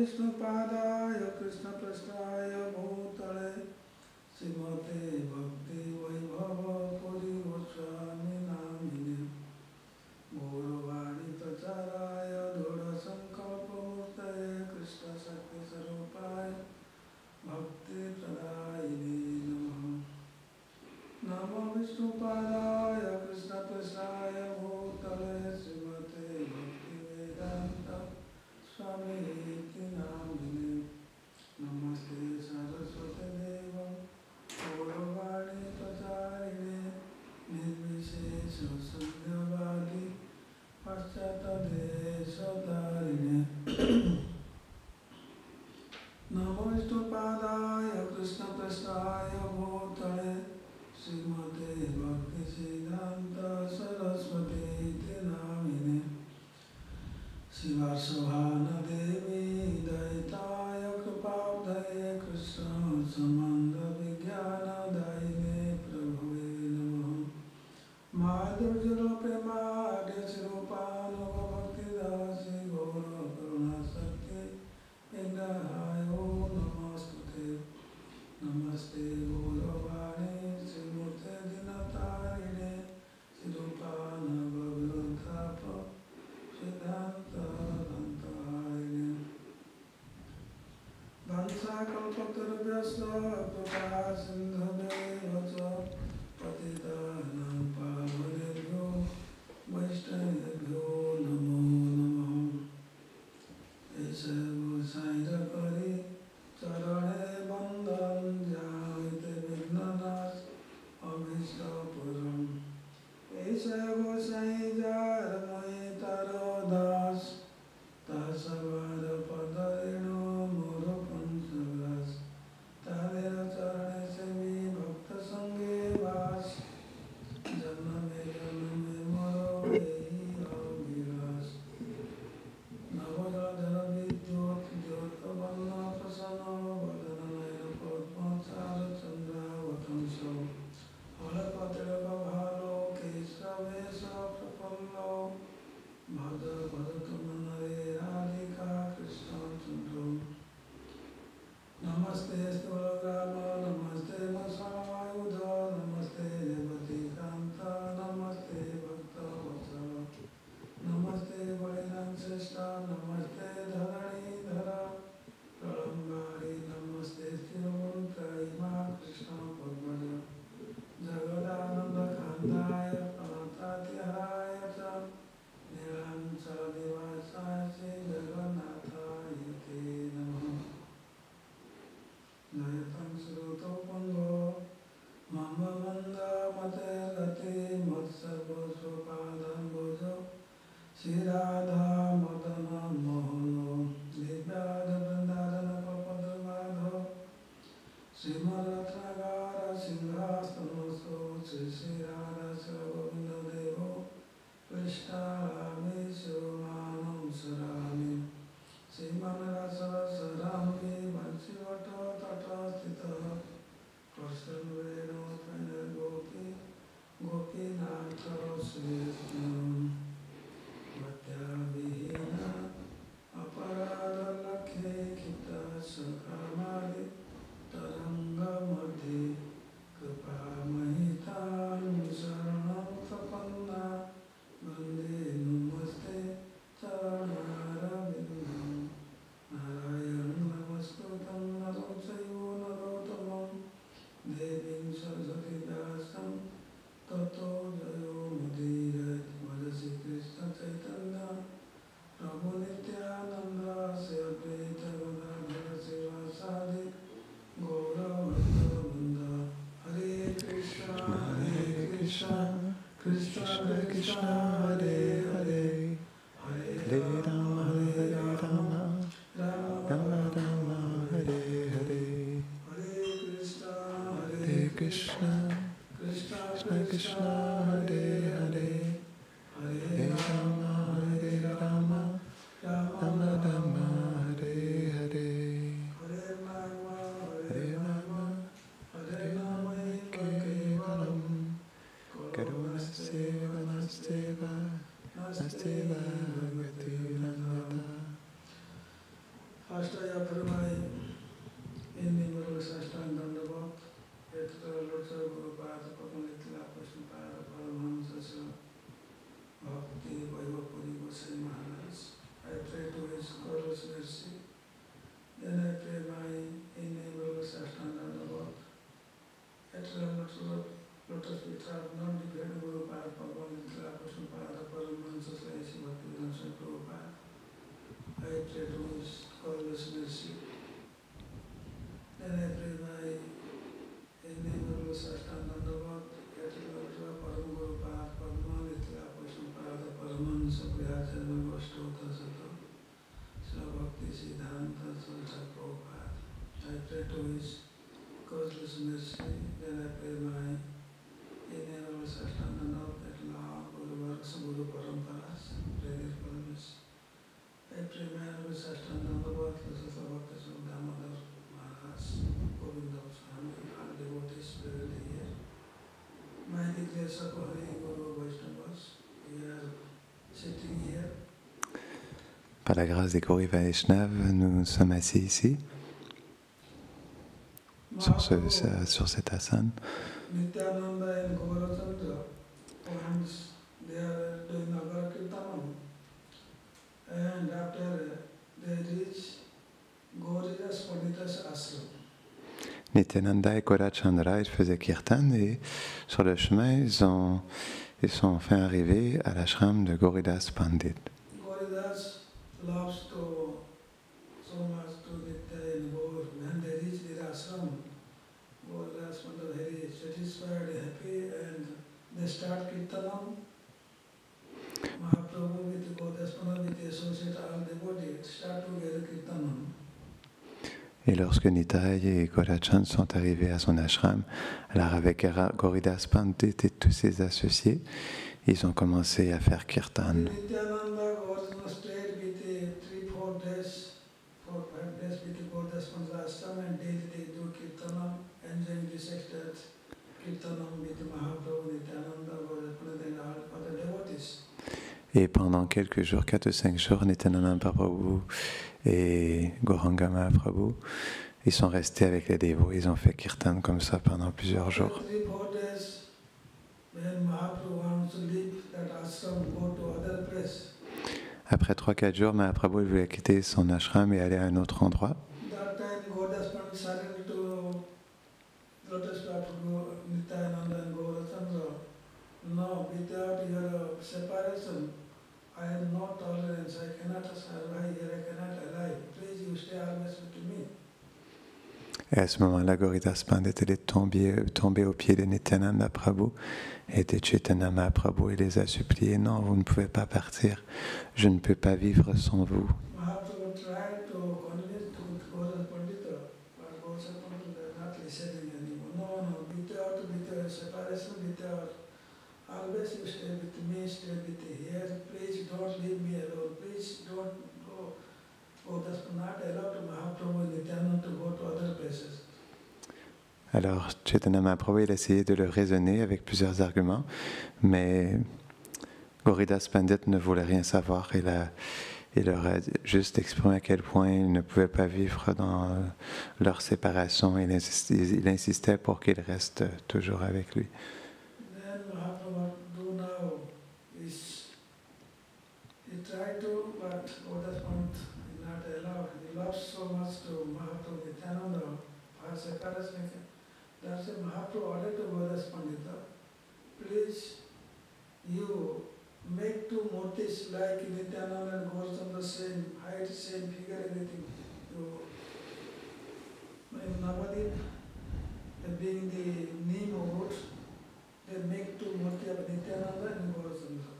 विष्णुपादाय कृष्णपृष्ठाय भूतले श्रीमते भक्ति वैभव पुरी गोस्वामी नामिने गौरवाणी प्रचाराय दृढ़संकल्पमूर्तये कृष्ण शक्ति स्वरूपाय भक्ति प्रदायिने नमः। नमो विष्णुपादाय कृष्णपृष्ठाय भूतले श्रीमते भक्ति वेदांत स्वामी नामिने नमस्ते सरस्वती देवं गौरवाणी प्रचारिणे निर्विशेष शून्यवादी पाश्चात्यदेशतारिणे नमो विष्णुपादाय कृष्णपृष्ठाय भूतले श्रीमते भक्तिसिद्धान्त सरस्वती नामिने शिवार्षभानुदेवी दयिताय कृपाब्धये कृष्ण सम्बन्ध विज्ञानदायिने प्रभवे नमः। माधुर्यप्रेमाढ्यस्वरूपानुगभक्तिदासि गौरकरुणाशक्ति विग्रहायो नमस्तुते। नमस्ते गौरवाणी श्रीमूर्ते दिनतारिणे श्रीरूपानुगविरुद्धाप सिद्धान्तदन्तारिणे वंशाकल्पतरुभ्यश्च कृपा सिन्धुभ्येव च पतितानां पावनेभ्यो वैष्णवेभ्यो नमो नमः। ऐसे गोसाई करी चरणे बंदन जाते विघ्ननाश अभीष्टपुरम्। ऐसे गोसाई जार मोहि तारो दास तासवार पदरेणु मोर पंचग्रास तारेर चरणे सेवी भक्त संगे वास जन्मे जन्मे मोरो एहि अभिलाष। नवजल विद्युत द्योतवर्ण प्रसन्न वदन नयन पद्मचार चंद्रावतंसो फलपत्रभालो केशवेश प्रफुल्लो भज भज तुम नरे राधिका कृष्ण चंद्रो। नमस्ते स्थूलग्राम नमस्ते मसायुध नमस्ते रेवती कांत नमस्ते भक्तवत्सल नमस्ते बलिनां श्रेष्ठ नमस्ते धरणीधर प्रलम्बारी नमस्ते स्थिरमूर्तयिमा कृष्ण पद्मज जगदानंद कांताय प्रणतातिहराय च नीलांचलनिवासाय श्री जगन्नाथाय ते नमः। जयतं श्रुतो पुंगो मम मन्दमते गति मत्सर्वस्वपादाम्बुजो श्रीराधा मदन Mohan pray to His causeless mercy. Then I pray my innumerable Sastandandavat, Yatilavra, Paramguru Path, Padma, Nitya, Pushpapada, Paraman, Supriyacharma, Goshtota, Sato, Srabhakti, Siddhanta, Sulta, Prabhupada. I pray to His causeless mercy. Then I pray my innumerable Sastandandavat, Yatla, Guru Varks, Guru Paramparas, Prayer Paramis. I pray my innumerable Sastandandavat, Lasata Bhakta, Damodar, Maharaj, Govinda, Swami, all devotees present here. My grace of Hari Guru Vaishnavas, we are sitting here. Par la grâce des Gauri Vaishnav, nous sommes assis ici, sur cet asana. Nityananda and Gaurachandra, once they are doing Nagara Kirtanam, and after they reach Gauridas Pandita's ashram. Nityananda et Gaurachandra, ils faisaient kirtan et sur le chemin, ils sont enfin arrivés à l'ashram de Gauridas Pandit. Gauridas loves to so much to Nitya and Gaur. When they reach their ashram, Gauridas Pandit very satisfied, happy, and they start Kirtanam. Mahaprabhu with Gauridas Pandit, with the associate all devotees, start together Kirtanam. Et lorsque Nitai et Gaurachandra sont arrivés à son ashram, alors avec Gauridas Pandit et tous ses associés, ils ont commencé à faire kirtan. Nityananda Gaurachandra stayed with 3-4 days, 4-5 days with Gauridas Pandit ashram, and daily they do Kirtanam, enjoying this extended Kirtanam with Mahaprabhu, Nityananda, Gauridas Pandit, and all other devotees. Et pendant quelques jours, 4 ou 5 jours, Nityananda Prabhu et Gauranga Mahaprabhu, ils sont restés avec les dévots, ils ont fait kirtan comme ça pendant plusieurs jours. 3-4 days, when Mahaprabhu wants to leave that ashram, go to other place. Après 3-4 jours, Mahaprabhu voulait quitter son ashram et aller à un autre endroit. That time Gauridas Pandit started to protest after Nityananda and Gaurachandra. No, without your separation, I have no tolerance. I cannot survive here. I cannot alive. Please, you stay always with me. Et à ce moment-là, Gauridas Pandit est tombé aux pieds de Nityananda Prabhu et de Chaitanya Mahaprabhu et les a suppliés, non, vous ne pouvez pas partir, je ne peux pas vivre sans vous. Mahaprabhu tried to convince Gauridas Pandita, but Gauridas Pandita is not listening anymore. No, without separation, without always you stay with me, stay with here. Please don't leave me alone. Please don't go. Oh, that's not allowed to Mahaprabhu and Nityananda to go to other places. Alors, Chaitanya Mahaprabhu, il a essayé de le raisonner avec plusieurs arguments, mais Gauridas Pandit ne voulait rien savoir. Il leur a juste exprimé à quel point ils ne pouvaient pas vivre dans leur séparation. Il insistait pour qu'ils restent toujours avec lui. Then Mahaprabhu do now is he tried to, but Gauridas Pandit is not allowed. He loves so much to Mahaprabhu Nityananda for separation. That's why Mahaprabhu ordered to Gauridas Pandita, please you make 2 murtis like Nityananda and Gaurachandra, same height, same figure, everything. You, in Navadip, being the name of root, they make 2 murti of Nityananda and Gaurachandra.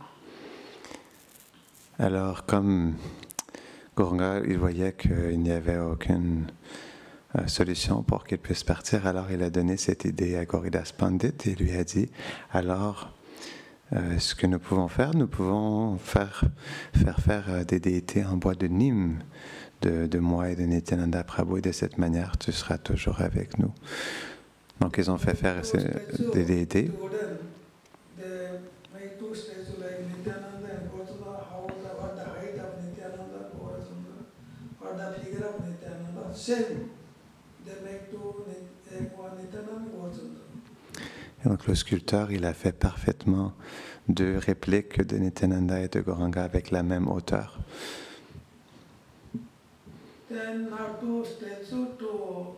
Alors, comme Gauranga, il voyait qu'il n'y avait aucune solution pour qu'il puisse partir, alors il a donné cette idée à Gauridas Pandit et lui a dit, alors, ce que nous pouvons faire faire des déités en bois de Nîmes de moi et de Nityananda Prabhu, et de cette manière, tu seras toujours avec nous. Donc, ils ont fait faire des déités. Et donc le sculpteur, il a fait parfaitement 2 répliques de Nityananda et de Gauranga avec la même hauteur. Then now 2 statues to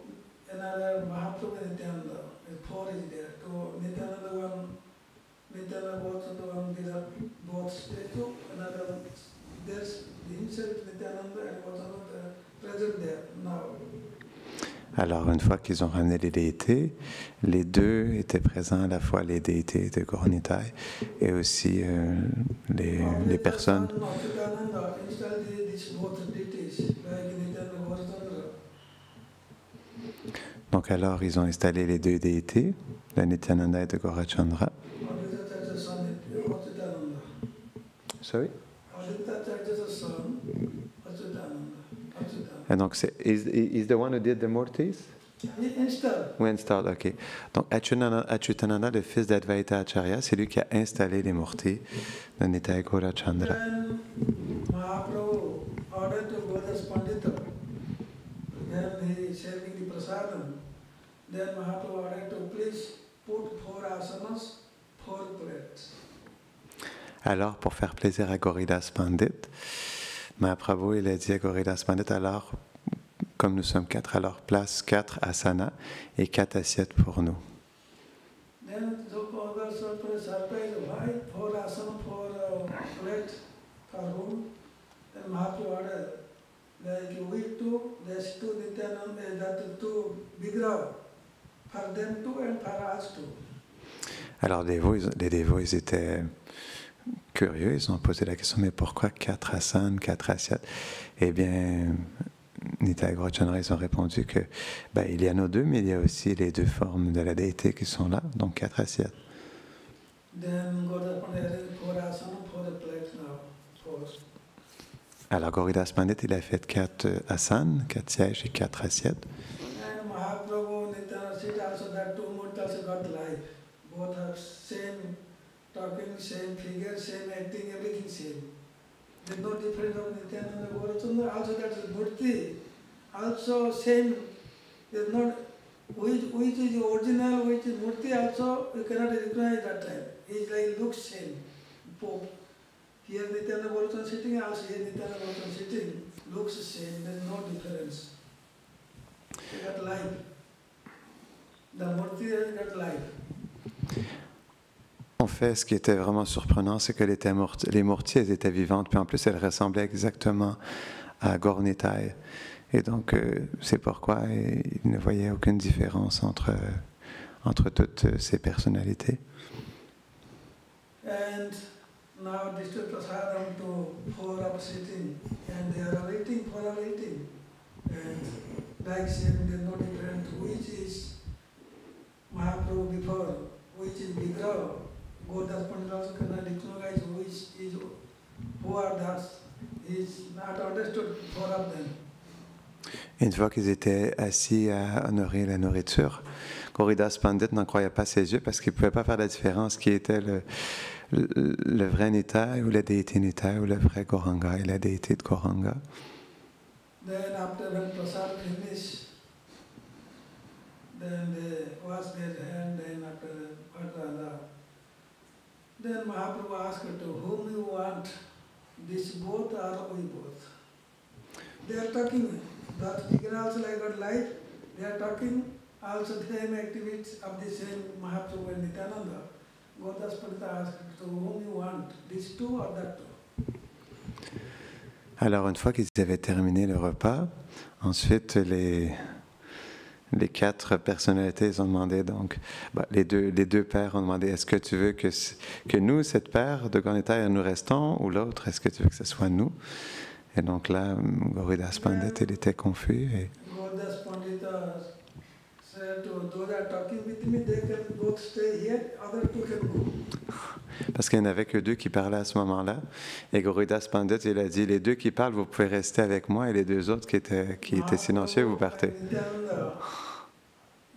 another Mahaprabhu Nityananda. 4 is there. To Nityananda one, Nityananda Gaurachandra one, these are both statue. Another there's himself Nityananda and Gautamana present there now. Alors, une fois qu'ils ont ramené les déités, les deux étaient présents, à la fois les déités de Gaur Nitai et aussi les personnes. Donc alors, ils ont installé les deux déités, la Nityananda et de Gaurachandra. Sorry? And donc, is the one who did the murtis? Who installed, ok. Donc, Achyutananda, le fils d'Advaita Acharya, c'est lui qui a installé les murtis de Nitai Gaurachandra. Then Mahaprabhu ordered to Godas Pandita, when he is serving the prasadam, then Mahaprabhu ordered to please put 4 asanas, 4 plates. Alors, pour faire plaisir à Gauridas Pandit, Mahaprabhu, il a dit à Gauridas Pandit, alors, comme nous sommes 4, alors place 4 asanas et 4 assiettes pour nous. Then Gopas surprised, why 4 asanas, 4 plates for whom? Then Mahaprabhu ordered, like we two, there's 2 Nityananda, that 2 Vigraha, for them too and for us too. Alors, les dévots, ils étaient curieux, ils ont posé la question, mais pourquoi 4 asanas, 4 assiettes? Eh bien, Nitai Gaurachandra, ils ont répondu que il y en a 2, mais il y a aussi les 2 formes de la déité qui sont là, donc 4 assiettes. Alors Gauridas Pandit, il a fait 4 asanas, 4 sièges et 4 assiettes. And Mahaprabhu, Nityananda said also that 2 murtis also got life. Both have same talking, same figure, same acting, everything same. There's no difference of Nityananda Gaurachandra. Also that is murti, also same. There's not which is the original, which is murti. Also you cannot recognize that time. It's like looks same. Pope. Here Nityananda Gaurachandra sitting, also here Nityananda Gaurachandra sitting, looks same. There's no difference. They got life. The murti has got life. En fait, ce qui était vraiment surprenant, c'est que les mortiers étaient vivantes, puis en plus, elles ressemblaient exactement à Gaur Nitai. Et donc, c'est pourquoi il ne voyait aucune différence entre toutes ces personnalités. And now district prasadam to 4 of sitting, and they are waiting for a waiting. And like saying there's no difference which is Mahaprabhu before, which is Vigraha. Godas Pandit also cannot recognize which is who are that. Is not understood 4 of them. Une fois qu'ils étaient assis à honorer la nourriture, Gauridas Pandit n'en croyait pas ses yeux parce qu'il ne pouvait pas faire la différence qui était le vrai Nitai ou la déité Nitai ou le vrai Gauranga et la déité de Gauranga. Then after when prasad finished, then they wash their hand, then after Padala. Then Mahaprabhu asked to whom you want, this both or we both. They are talking, that figure also like got life, they are talking also the same activities of the same Mahaprabhu and Nityananda. Godas Pandita asked to whom you want, this two or that two. Alors une fois qu'ils avaient terminé le repas, ensuite les 4 personnalités ils ont demandé donc, les deux pères ont demandé est-ce que tu veux que nous, cette paire de Gaur Nitai, nous restons ou l'autre, est-ce que tu veux que ce soit nous? Et donc là, Gauridas Pandit, il était confus. Et Gauridas Pandita said to those that are talking with me, they can both stay here, other two can go. Parce qu'il n'y en avait que 2 qui parlaient à ce moment-là. Et Gauridas Pandit, il a dit, les 2 qui parlent, vous pouvez rester avec moi, et les 2 autres qui étaient silencieux, vous partez.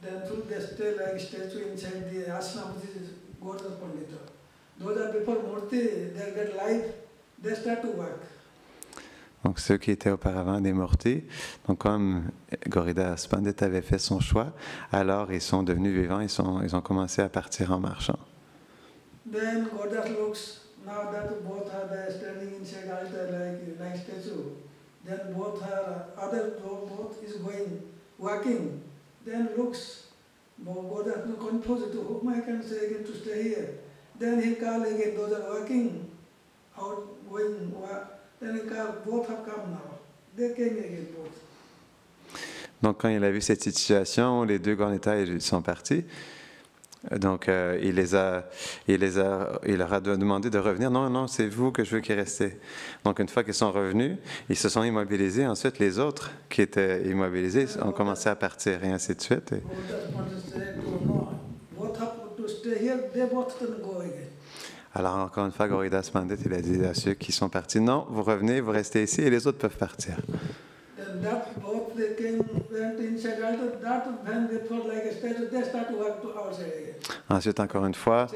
Then through they stay like statue inside the ashram, which is Gauridas Pandita. Those are before Murti, they get life, they start to work. Donc ceux qui étaient auparavant des mortis, donc comme Gauridas Pandit avait fait son choix, alors ils sont devenus vivants, ils ont commencé à partir en marchant. Then Gauridas looks, now that both are standing inside altar like statue, then both are, both is going, working, then looks, Gauridas is confused, to whom I can say again to stay here. Then he call again, those are working, out, going, Then both have come now. They came again both. Donc, quand il a vu cette situation, les deux Gornita sont partis. Donc, il leur a demandé de revenir. Non, non, c'est vous que je veux qu'ils restent. Donc, une fois qu'ils sont revenus, ils se sont immobilisés. Ensuite, les autres qui étaient immobilisés ont commencé à partir, et ainsi de suite. Alors, encore une fois, Gauridas Pandit, il a dit à ceux qui sont partis, non, vous revenez, vous restez ici, et les autres peuvent partir. Ensuite, encore une fois,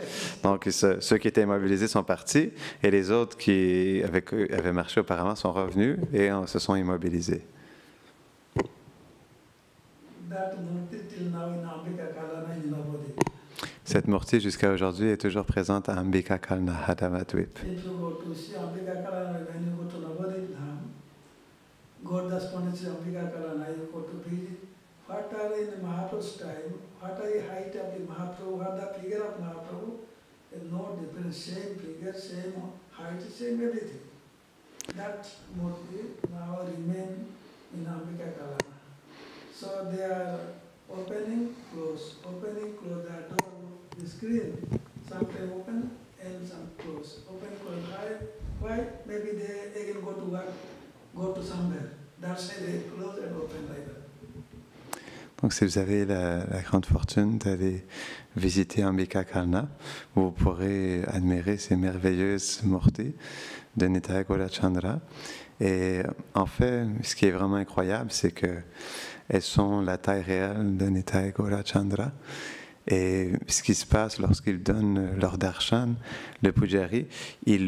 donc ceux qui étaient immobilisés sont partis, et les autres qui avaient marché auparavant sont revenus et se sont immobilisés. Cette murti jusqu'à aujourd'hui est toujours présente à Ambika Kalna, Hadamatwip. Gauridas Pandit Ambika Kalana, you go to visit. What are in Mahaprabhu's time? What are the height of the Mahaprabhu? What the figure of Mahaprabhu? There's no difference. Same figure, same height, same everything. That murti now remain in Ambika Kalana. So they are opening, close, the door, the screen. Sometimes open and some close. Open, close. Why? Maybe they again go to work. Go to somewhere. That's why they close and open like that. Donc, si vous avez la grande fortune d'aller visiter Ambika Kalna, vous pourrez admirer ces merveilleuses murtis de Nitai Gaurachandra. Et en fait, ce qui est vraiment incroyable, c'est qu'elles sont la taille réelle de Nitai Gaurachandra. Et ce qui se passe lorsqu'ils donnent leur darshan, le pujari, il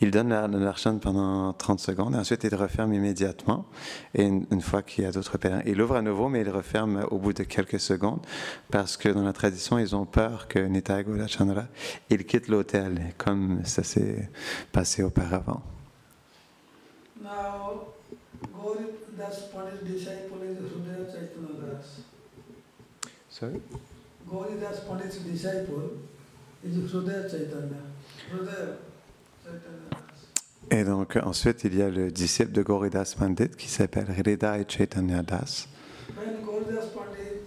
donne le darshan pendant 30 secondes, et ensuite il referme immédiatement. Et une fois qu'il y a d'autres pèlerins, il ouvre à nouveau, mais il referme au bout de quelques secondes, parce que dans la tradition, ils ont peur que Nitai Gaurachandra, il quitte l'hôtel, comme ça s'est passé auparavant. Now, Gauridas Pandit's disciple is Hrudaya Chaitanya Das. Sorry? Gauridas Pandit's disciple is Hrudaya Chaitanya. Hrudaya Chaitanya Das. Et donc ensuite il y a le disciple de Gauridas Pandit qui s'appelle Hridaya Chaitanya Das. When Gauridas Pandit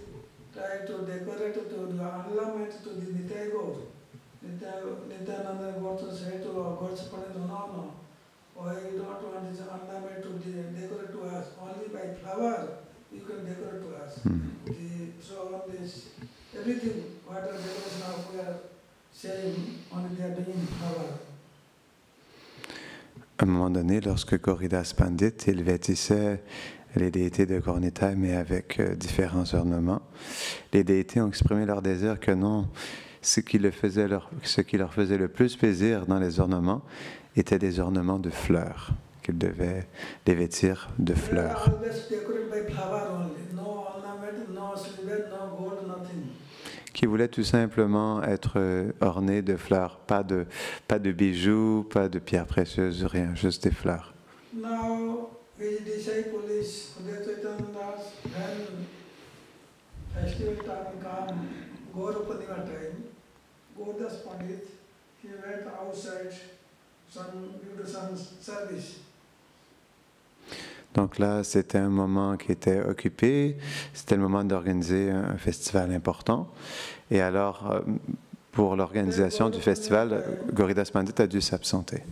tried to decorate to the ornament to the Nitai Gaur, Nityananda Gaur said to Gauridas Pandit, no. Why you don't want this ornament to decorate to us? Only by flower you can decorate to us. So on this, everything, what are decoration now we are saying, only they are doing flower. À un moment donné, lorsque Gauridas Pandit, il vêtissait les déités de Gaur-Nitai, mais avec différents ornements, les déités ont exprimé leur désir que non, ce qui leur faisait le plus plaisir dans les ornements étaient des ornements de fleurs, qu'ils devaient les vêtir de fleurs. Qui voulaient tout simplement être ornés de fleurs, pas de bijoux, pas de pierres précieuses, rien, juste des fleurs. Now, his disciple is Hrudaya Chaitanya Das. When festival time come, Gaur Purnima time, Gauridas Pandit, he went outside due to some service. Donc là, c'était un moment qui était occupé, c'était le moment d'organiser un festival important. Et alors, pour l'organisation du festival, Gauridas Pandit a dû s'absenter.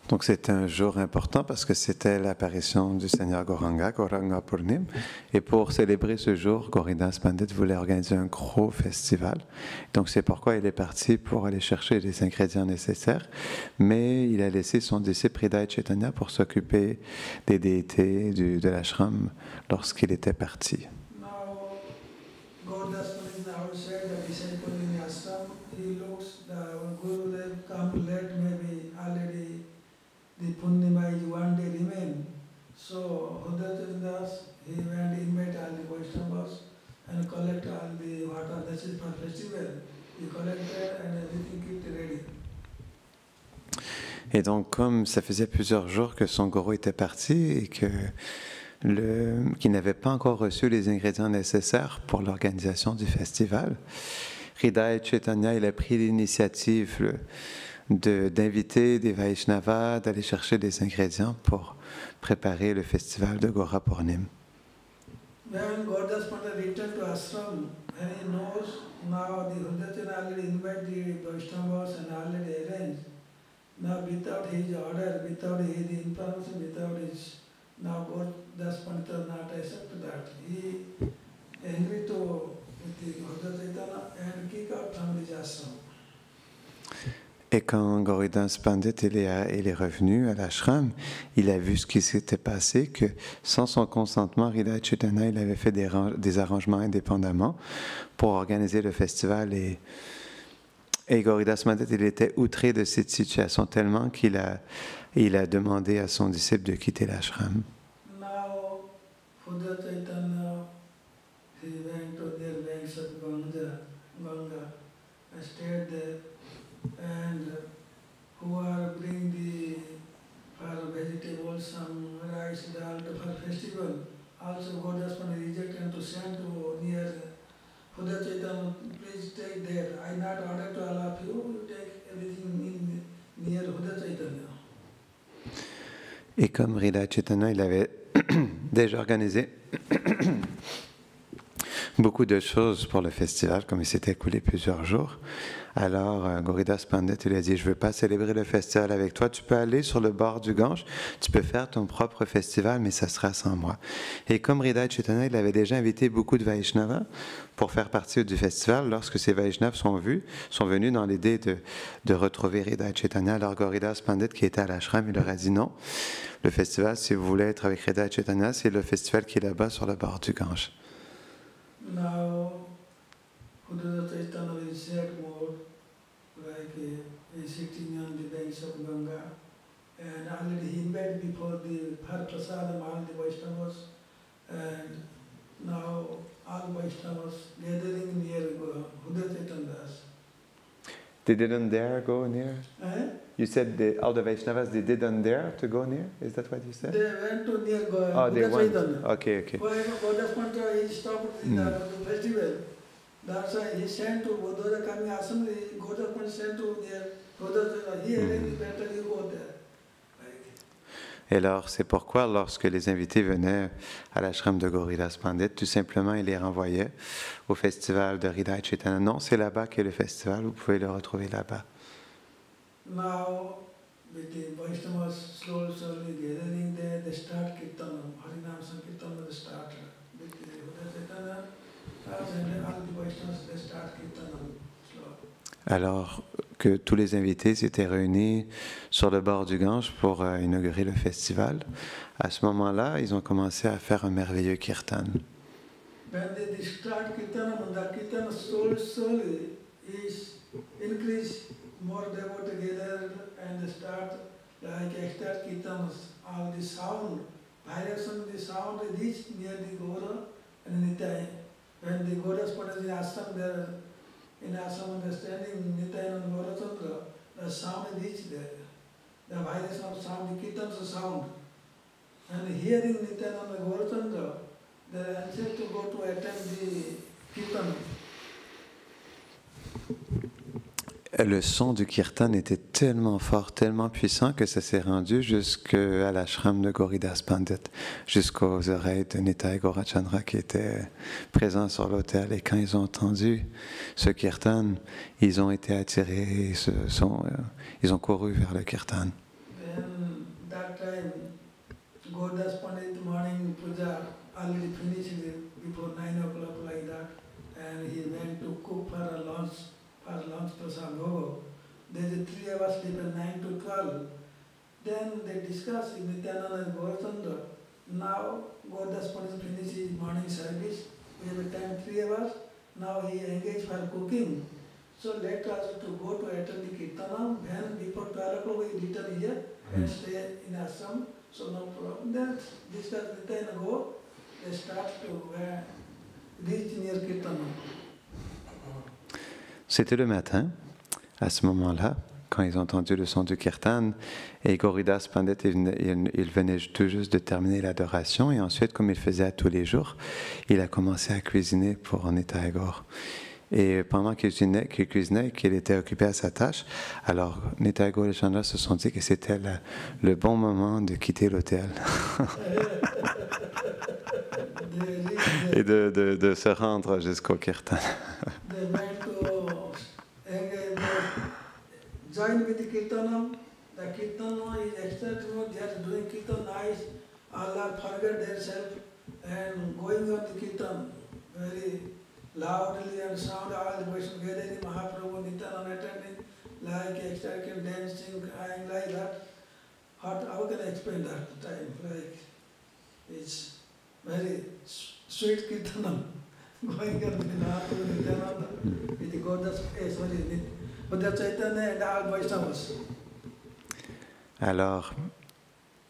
Donc c'était un jour important parce que c'était l'apparition du Seigneur Gauranga, Gauranga Purnim. Et pour célébrer ce jour, Gauridas Pandit voulait organiser un gros festival. Donc c'est pourquoi il est parti pour aller chercher les ingrédients nécessaires. Mais il a laissé son disciple Hridaya Chaitanya pour s'occuper des déités de l'ashram lorsqu'il était parti. The Purnima is one day remain. So Hrudaya Chaitanya Das, he went to invite all the Vaishnavas and collect all the what are necessary for festival. He collected and everything Et donc, comme ça faisait plusieurs jours que son guru était parti et qu'il n'avait pas encore reçu les ingrédients nécessaires pour l'organisation du festival, Hridaya Chaitanya, il a pris l'initiative d'inviter des Vaishnavas, d'aller chercher des ingrédients pour préparer le festival de Gora Purnima. When Gaudadas Pandit returned to ashram, and he knows now the Hridaya already invited the Vaishnavas and already arranged. Now without his order, without his information, without his, now Gaudadas Pandit not accept that. He agreed to with the Hridaya and kick out from his ashram. Et quand Gauridas Pandit il est revenu à l'ashram, il a vu ce qui s'était passé, que sans son consentement, Hridaya Chaitanya il avait fait des arrangements indépendamment pour organiser le festival. Et Gauridas Pandit il était outré de cette situation tellement qu'il a demandé à son disciple de quitter l'ashram. Now, Hridaya Chaitanya, he went to their banks of Ganga, and stayed there. And who are bringing the for vegetables, some rice, dal for festival. Also Gaudadas Pandit rejected and to send to near Hridaya Chaitanya, please take there. I not order to all of you, you take everything near Hridaya Chaitanya. Et comme Hridaya Chaitanya, il avait déjà organisé beaucoup de choses pour le festival, comme il s'était écoulé plusieurs jours. Alors, Gauridas Pandit, il a dit, je ne veux pas célébrer le festival avec toi, tu peux aller sur le bord du Gange, tu peux faire ton propre festival, mais ça sera sans moi. Et comme Hridaya Chaitanya, il avait déjà invité beaucoup de Vaishnavas pour faire partie du festival, lorsque ces Vaishnavas sont venus dans l'idée de retrouver Hridaya Chaitanya, alors Gauridas Pandit, qui était à l'ashram, il leur a dit non, le festival, si vous voulez être avec Hridaya Chaitanya, c'est le festival qui est là-bas sur le bord du Gange. Now, Hridaya Chaitanya is sad mode, like he's sitting on the banks of Ganga, and already he invited before the Har Prasadam all the Vaishnavas, and now all Vaishnavas gathering near Hridaya Chaitanya's. They didn't dare go near? You said all the Vaishnavas, they didn't dare to go near? Is that what you said? They went to near they Hridaya went. Chaitanya. Okay. When Gaudadas Pandit he stopped the festival, that's why he sent to Bodhara coming assembly, Gaudadas Pandit sent to near Hridaya Chaitanya. He arranged better you go there. Et alors, c'est pourquoi, lorsque les invités venaient à l'ashram de Gauridas Pandit, tout simplement, il les renvoyait au festival de Hridaya Chaitanya. Non, c'est là-bas qu'est le festival, vous pouvez le retrouver là-bas. Now, with the Vaishnavas slowly gathering there, they start Kirtanam, Harinam Sankirtanam, they start with the Hridaya Chaitanya, and all the Vaishnavas, they start Kirtanam slowly. Alors que tous les invités s'étaient réunis sur le bord du Gange pour inaugurer le festival, à ce moment-là, ils ont commencé à faire un merveilleux kirtan. When they start Kirtanam, the Kirtan slowly is increase, more devotees together, and they start like extra Kirtans, all the sound, vibration, the sound reach near the Gora and Nitai. When the Gaudadas Pandit is in ashram there, in ashram understanding Nitai and Gaurachandra, the sound reached there. The vibration of sound, the Kirtans sound. And hearing Nitai and Gaurachandra, they answer to go to attend the Kirtan. Le son du kirtan était tellement fort, tellement puissant que ça s'est rendu jusqu'à l'ashram de Gauridas Pandit, jusqu'aux oreilles de Nitai Gaurachandra qui étaient présents sur l'autel. Et quand ils ont entendu ce kirtan, ils ont été attirés, ils ont couru vers le kirtan. Then that time, Gauridas Pandit morning puja already finished before 9 o'clock like that, and he went to cook for a lunch. For lunch prasad bhoga. There's 3 hours later, 9 to 12. Then they discuss in Nityananda and Gaurachandra. Now Gaudadas Pandit finished his morning service. We have a time 3 hours. Now he engaged for cooking. So let us to go to attend the Kirtanam. Then before 12 o'clock we return here and stay in ashram. So no problem. Then discuss Nityananda go. They start to reach near Kirtanam. C'était le matin, à ce moment-là, quand ils ont entendu le son du kirtan. Et Gauridas Pandit, il venait tout juste de terminer l'adoration. Et ensuite, comme il faisait à tous les jours, il a commencé à cuisiner pour Nitai Gaur. Et pendant qu'il cuisinait, qu'il était occupé à sa tâche, alors Nitai Gaur et Chandra se sont dit que c'était le bon moment de quitter l'hôtel et de se rendre jusqu'au kirtan. Join with the Kirtanam. The Kirtanam is extraordinary. They are doing Kirtan nice. Allah forget themselves and going on the Kirtan very loudly and sound. All the Vaishnava gathering, Mahaprabhu, Nityananda attending, like extravagant dancing, crying like that. How can I explain that time? Like it's very sweet Kirtanam going on with Mahaprabhu, Nityananda, with the goddess, sorry, Alors,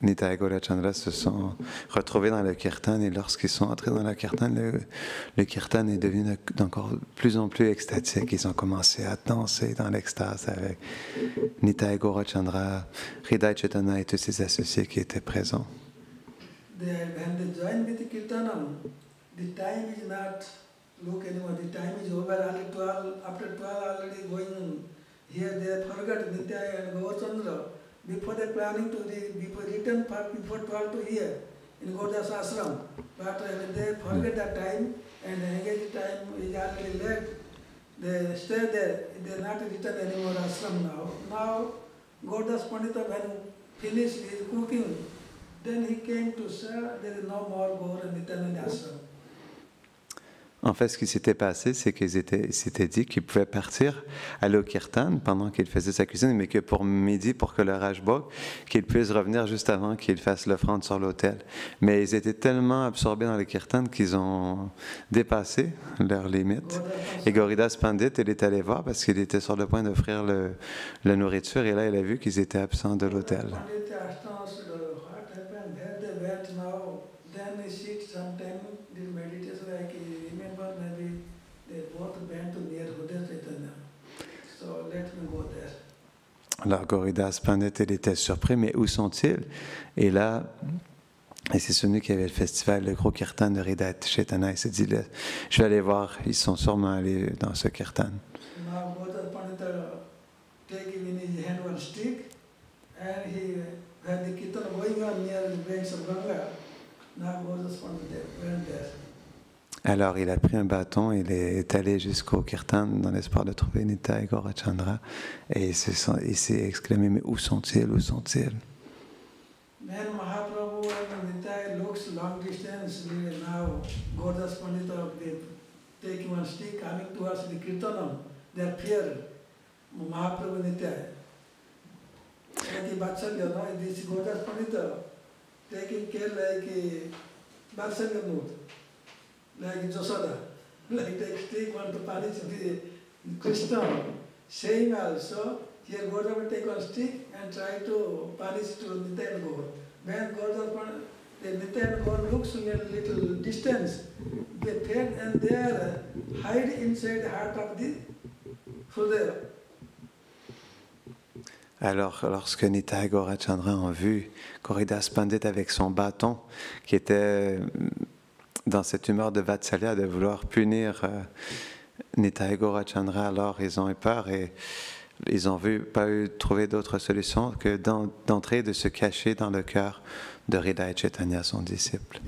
Nitai Gaur et Chandra se sont retrouvés dans le kirtan et lorsqu'ils sont entrés dans le kirtan est devenu encore plus en plus extatique. Ils ont commencé à danser dans l'extase avec Nitai Gaur et Chandra, Hridaya Chaitanya et tous ses associés qui étaient présents. Look anymore, the time is over, only 12, after 12 already going on. Here they forgot Nitya and Gaurchandra. Before they planning to return before 12 to here in Gaudas ashram. But they forget that time and engage time is already late. They stay there, they not return anymore ashram now. Now Gaudas Pandita when finished his cooking, then he came to say there is no more Gaur and Nityananda ashram. En fait, ce qui s'était passé, c'est qu'ils s'étaient dit qu'ils pouvaient partir, aller au kirtan pendant qu'il faisait sa cuisine, mais que pour midi, pour que le Rajbhog, qu'ils puissent revenir juste avant qu'il fasse l'offrande sur l'autel. Mais ils étaient tellement absorbés dans le kirtan qu'ils ont dépassé leurs limites. Et Gauridas Pandit, il est allé voir parce qu'il était sur le point d'offrir la nourriture, et là, il a vu qu'ils étaient absents de l'autel. Alors Gauridas Pandit, il était surpris, mais où sont-ils? Et là, il s'est souvenu qu'il y avait le festival, le gros kirtan de Hridaya Chaitanya. Il s'est dit, là, je vais aller voir, ils sont sûrement allés dans ce kirtan. Alors il a pris un bâton, il est allé jusqu'au kirtan dans l'espoir de trouver Nitai Gaur et Chandra, et il s'est exclamé, mais où sont-ils, où sont-ils? Then Mahaprabhu and Nitai looks long distance now. Gaudas Pandita, they take one stick coming towards the kirtanam. They are fear Mahaprabhu and Nitai. Like Vatsalya, no? This Gaudas Pandita taking care like a Vatsalya mood. Like Josoda, like they take one to punish the Krishna. Same also, here Gaura will take one stick and try to punish to Nitya and Gaur. When the Nitya and Gaur looks in a little distance, they fade and they are hide inside the heart of the Hridaya. Alors, lorsque Nitai Gaur et Chandra ont vu Gauridas Pandit avec son bâton, qui était dans cette humeur de Vatsalya, de vouloir punir Nitai Gaur et Chandra, alors ils ont eu peur et ils n'ont pas trouvé d'autre solution que d'entrer, de se cacher dans le cœur de Hridaya Chaitanya, son disciple.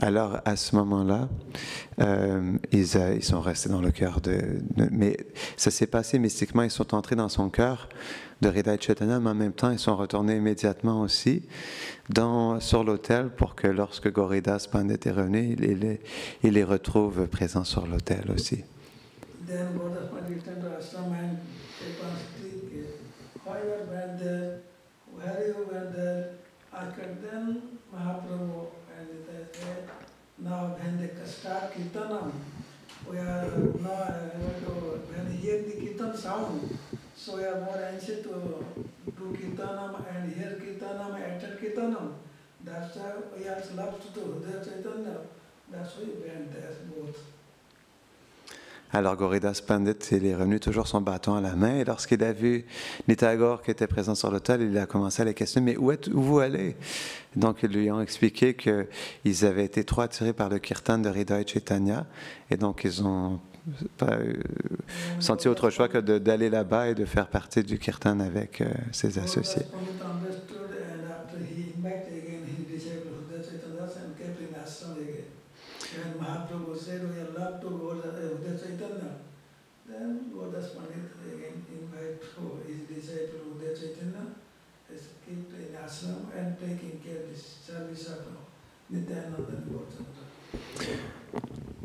Alors, à ce moment-là, ils sont restés dans le cœur mais ça s'est passé mystiquement, ils sont entrés dans son cœur de Hridaya Chaitanya, mais en même temps, ils sont retournés immédiatement aussi sur l'autel pour que lorsque Gauridas Pandit est revenu, il les retrouve présents sur l'autel aussi. Now when they start Kirtanam, we are now able to, when hear the kirtan sound, so we are more anxious to do kirtanam and hear kirtanam, attend kirtanam. That's why we also love to do Hridaya Chaitanya. That's why we went there both. Alors Gauridas Pandit, il est revenu toujours son bâton à la main et lorsqu'il a vu Nitai Gaur qui était présent sur l'autel, il a commencé à les questionner, mais où vous allez? Donc ils lui ont expliqué qu'ils avaient été trop attirés par le kirtan de Hridaya Chaitanya et donc ils ont pas senti autre choix que d'aller là-bas et de faire partie du kirtan avec ses associés. When Mahaprabhu said we are allowed to go to Hridaya Chaitanya, then Gauridas Pandit again invite his disciple Hridaya Chaitanya, is kept in ashram and taking care of the service of Nityananda and Gaurachandra.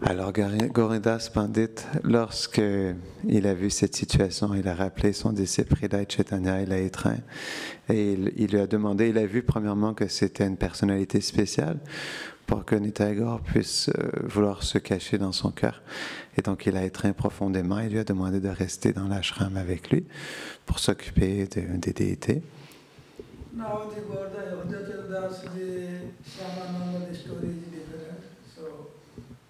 Alors Gauridas Pandit, lorsqu'il a vu cette situation, il a rappelé son disciple Hridaya Chaitanya, il l'a étreint et il lui a demandé, il a vu premièrement que c'était une personnalité spéciale pour que Nitai Gaur puisse vouloir se cacher dans son cœur. Et donc il a étreint profondément et lui a demandé de rester dans l'ashram avec lui pour s'occuper des déités. Now the Gauridas, the Shyamananda, the story is different. So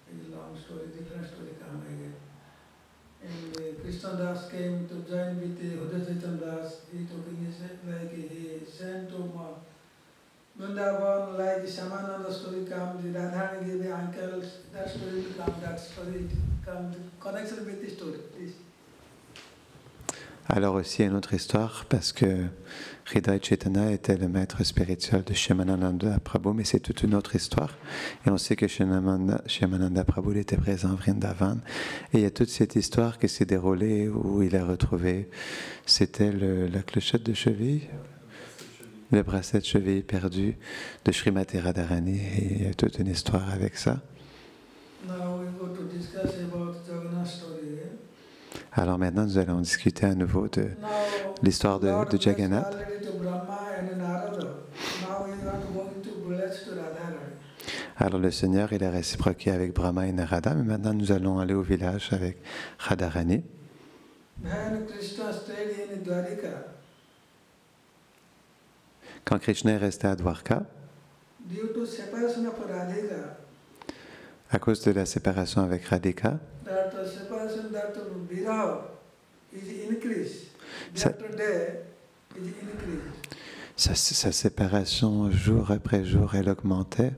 it's a long story, different story come again. And Krishna Das came to join with the Hridaya Chaitanya Das. He took he sent to Vrindavan, like the Shyamananda story comes, the Radharani gave the uncle, that story will come, connection with the story, please. Alors aussi une autre histoire, parce que Hridaya Chaitanya était le maître spirituel de Shyamananda Prabhu, mais c'est toute une autre histoire. Et on sait que Shyamananda Prabhu était présent à Vrindavan. Et il y a toute cette histoire qui s'est déroulée où il a retrouvé, c'était la clochette de cheville, le bracelet de cheville perdu de Srimati Radharani. Et il y a toute une histoire avec ça. Now we go to discuss about Jagannath story. Alors maintenant, nous allons discuter à nouveau de l'histoire de Jagannath. Alors le Seigneur, il a réciproqué avec Brahma et Narada, mais maintenant nous allons aller au village avec Radharani. Quand Krishna est resté à Dwarka, à cause de la séparation avec Radhika, sa séparation jour après jour, elle augmentait.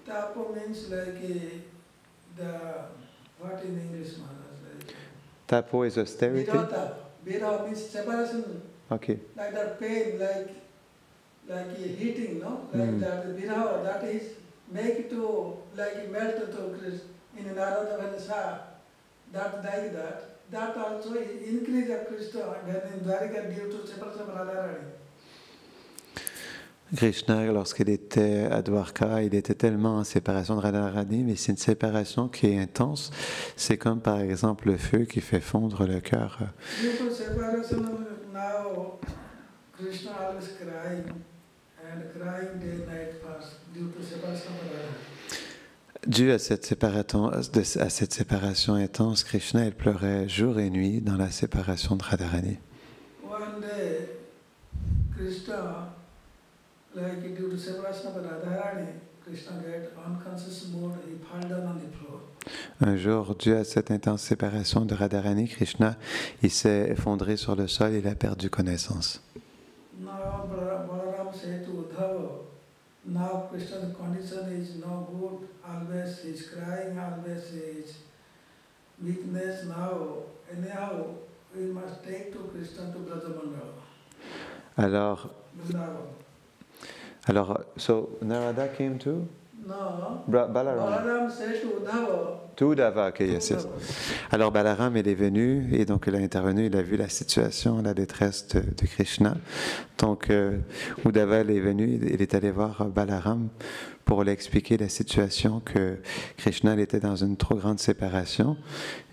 Tapo means like what in English, Maharaj? Tapo is austerity. Viraha means separation. Okay. Like that pain, like heating, no? Like that viraha, that is make it to like melt to in Narada Vanasa. That like that. That also increase of Krishna when in Dwarika due to separation of Radharani. Krishna, lorsqu'il était à Dwarka, il était tellement en séparation de Radharani, mais c'est une séparation qui est intense. C'est comme par exemple le feu qui fait fondre le cœur. Due to separation, now Krishna always crying and crying day and night fast due to separation of Radharani. Dû à cette séparation intense, Krishna, il pleurait jour et nuit dans la séparation de Radharani. One day, Krishna, like due to separation of Radharani, Krishna get unconscious mode, he fell down on the floor. Un jour, dû à cette intense séparation de Radharani, Krishna, il s'est effondré sur le sol et il a perdu connaissance. Now Balaram said to Uddhava, now Krishna's condition is no good, always he is crying, always he is weakness now. Anyhow, we must take to Krishna to Brajamandala. Alors, so Narada came to? No. Balaram. Balaram said to Uddhava. To Uddhava, okay, yes. Alors Balaram, il est venu et donc il a intervenu, il a vu la situation, la détresse de Krishna. Donc Uddhava est venu, il est allé voir Balaram pour lui expliquer la situation que Krishna il était dans une trop grande séparation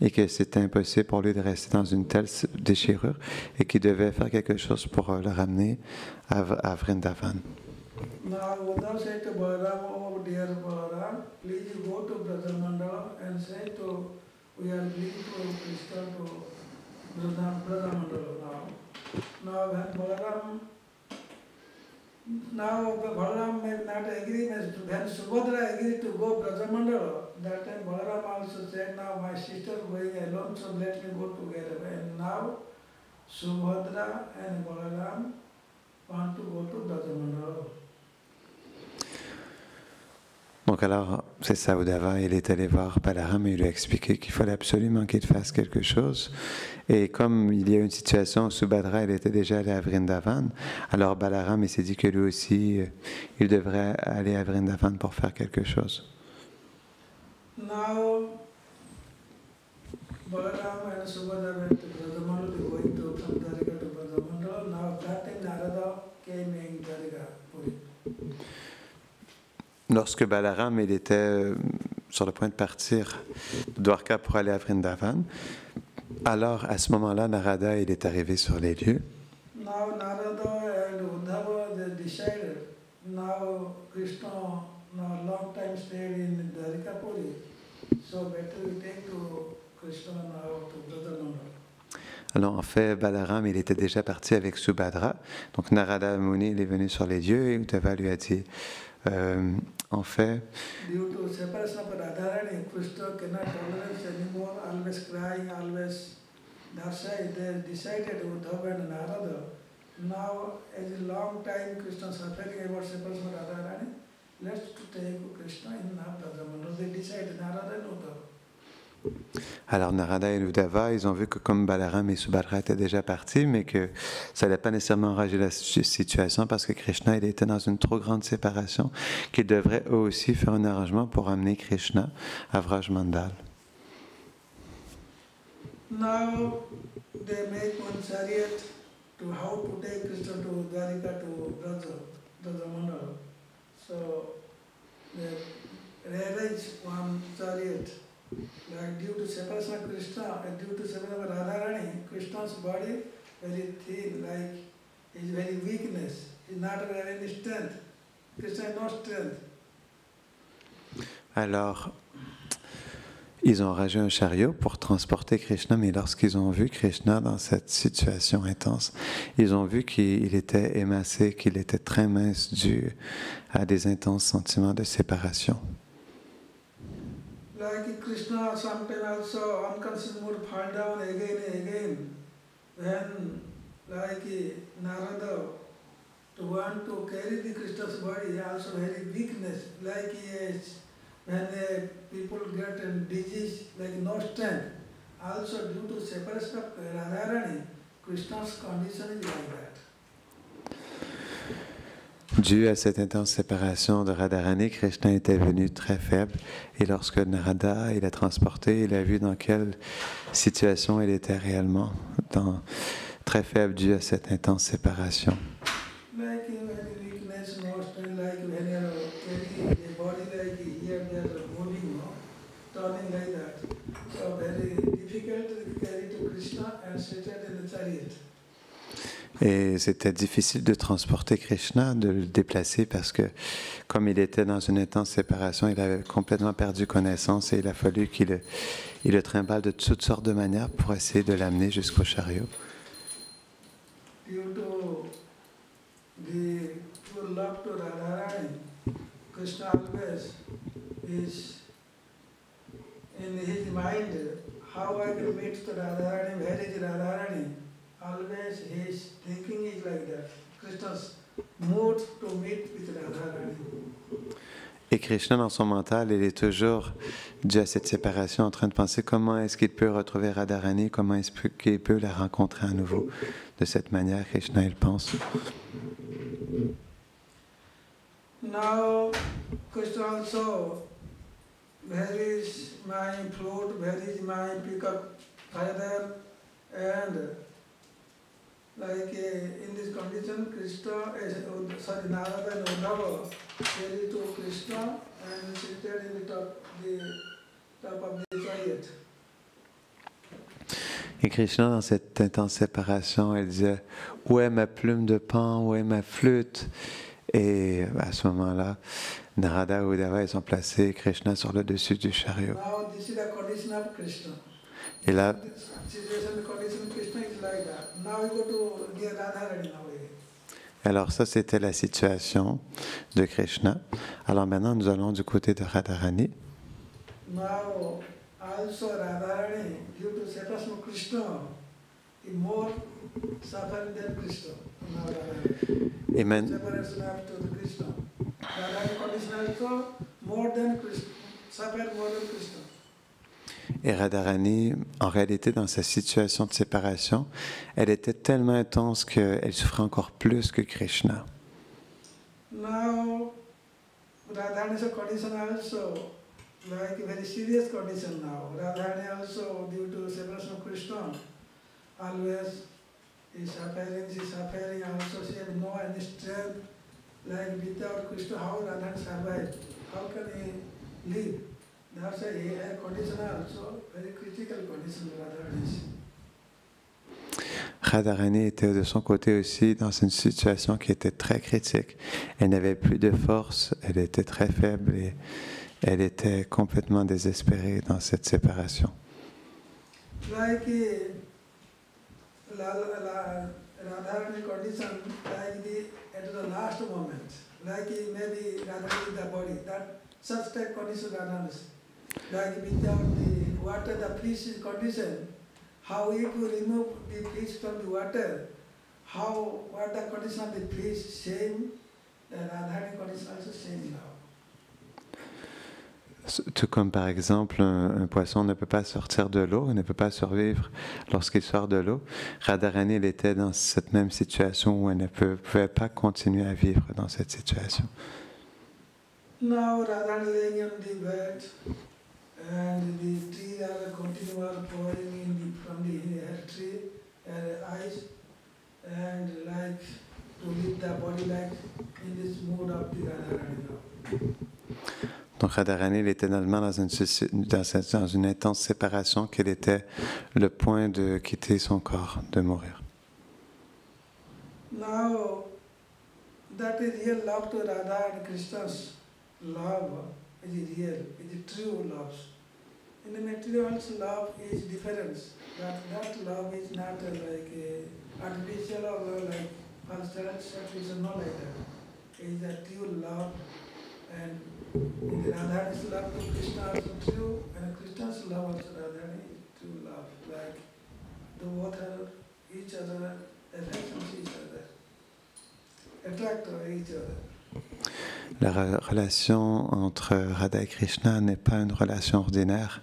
et que c'était impossible pour lui de rester dans une telle déchirure et qu'il devait faire quelque chose pour le ramener à Vrindavan. Now Uddhava said to Balaram, oh dear Balaram, please go to Brajamandala and say to we are bringing to Krishna to Braja Mandala now. Now when Balaram, now Balaram may not agree, when Subhadra agreed to go Braja Mandala, that time Balaram also said, now my sister going alone, so let me go together. And now Subhadra and Balaram want to go to Braja Mandala. Donc alors, c'est ça, Uddhava, il est allé voir Balaram et il lui a expliqué qu'il fallait absolument qu'il fasse quelque chose. Et comme il y a une situation où Subhadra, elle était déjà allée à Vrindavan, alors Balaram, il s'est dit que lui aussi, il devrait aller à Vrindavan pour faire quelque chose. Now, Balaram and Subhadra went to Brajamandala, going to from Dwarika to Brajamandala. Now that time Narada came in Dwarika, Puri. Lorsque Balaram il était sur le point de partir de Dwarka pour aller à Vrindavan, alors à ce moment-là, Narada il est arrivé sur les lieux. Now Narada and Uddhava they decided. Now Krishna now long time stayed in Dwarika, Puri. So better we take to Krishna now to Brajamanala. Alors en fait, Balaram il était déjà parti avec Subhadra. Donc Narada Muni il est venu sur les lieux et Uddhava lui a dit en fait, due to separation of Radharani, Krishna cannot tolerate anymore, always crying, always that's why they decided Uddhava and Narada. Now, as a long time Krishna suffering about separation of Radharani, let's to take Krishna in Brajamanala. They decided Narada and Uddhava. Alors Narada et Uddhava, ils ont vu que comme Balaram et Subhadra étaient déjà partis, mais que ça n'allait pas nécessairement enrager la situation parce que Krishna il était dans une trop grande séparation, qu'ils devraient eux aussi faire un arrangement pour amener Krishna à Vraj Mandal. Now they make one chariot to how to take Krishna to Dwarika to Braja Mandala. So they arrange one chariot. Like due to separation of Krishna and due to separation of Radharani, Krishna's body very thin, like his very weakness. He not have any strength. Krishna has no strength. Alors, ils ont enragé un chariot pour transporter Krishna, mais lorsqu'ils ont vu Krishna dans cette situation intense, ils ont vu qu'il était émassé, qu'il était très mince dû à des intenses sentiments de séparation. Like Krishna sometimes also unconscious mood fall down again and again. When like Narada to want to carry the Krishna's body also very weakness. Like when people get a disease like no strength. Also due to separation of Radharani, Krishna's condition is like that. Dû à cette intense séparation de Radharani, Krishna était venu très faible et lorsque Narada il a transporté, il a vu dans quelle situation il était réellement, très faible dû à cette intense séparation. Like very weakness, no strength, like when you carry a body like here they are moving, no? Turning like that. So very difficult to carry to Krishna and seated in the chariot. Et c'était difficile de transporter Krishna, de le déplacer parce que comme il était dans une intense séparation, il avait complètement perdu connaissance et il a fallu qu'il le trimballe de toutes sortes de manières pour essayer de l'amener jusqu'au chariot. Due to the true love to Radharani, Krishna always is in his mind, how I can meet to Radharani, where is Radharani? Always his thinking is like that. Krishna's mood to meet with Radharani. Et Krishna, dans son mental, il est toujours, dû à cette séparation, en train de penser comment est-ce qu'il peut retrouver Radharani, comment est-ce qu'il peut la rencontrer à nouveau. De cette manière, Krishna, il pense. Now, Krishna also, where is my flute, where is my pickup feather, and like in this condition, Krishna, Narada and Uddhava carry to Krishna and seated in the top of the chariot. Et Krishna, dans cette intense séparation, elle disait « Où est ma plume de pan? Où est ma flûte ?» Et à ce moment-là, Narada et Uddhava, ils ont placé Krishna sur le dessus du chariot. Now this is the condition condition of Krishna. Et là, This situation, the condition of Krishna is like that. Now we go to dear Radharani now. alors ça, c'était la situation de Krishna. Alors maintenant, nous allons du côté de Radharani. Now also Radharani, due to separation of Krishna, is more suffering than Krishna. Now Radharani. Et, man- Separation after the Krishna. Radharani condition also more than Krishna, suffer more than Krishna. et Radharani, en réalité, dans sa situation de séparation, elle était tellement intense qu'elle souffrait encore plus que Krishna. Now Radharani's condition also like a very serious condition now. Radharani also due to separation of Krishna always is suffering also she has no any strength. Like without Krishna, how Radharani survive? How can he live? That's a condition also, very critical condition Radharani. Radharani était de son côté aussi dans une situation qui était très critique. Elle n'avait plus de force, elle était très faible et elle était complètement désespérée dans cette séparation. Like Radharani condition, like at the last moment, like maybe Radharani is the body, that such type condition Radharani. Like without the water, the fish is condition. How if you remove the fish from the water, what the condition of the fish same, the Radharani condition also same now. Tout comme par exemple un poisson ne peut pas sortir de l'eau, il ne peut pas survivre lorsqu'il sort de l'eau. Radharani, elle était dans cette même situation où elle ne pouvait pas continuer à vivre dans cette situation. Now Radharani laying on the bed, and the tears are continually pouring from her eyes, and like to leave the body like in this mood of the Radharani now. Donc Radharani, elle était tellement dans une intense séparation qu'elle était le point de quitter son corps, de mourir. Now that is real love to Radha and Krishna's love is real, is true love. In the material love is different. That love is not like a artificial or like false, not like that. It is a true love, and Radharani's love to Krishna also true, and Krishna's love also Radharani is true love. Like the both are each other, affection each other, attract each other. La relation entre Radha et Krishna n'est pas une relation ordinaire.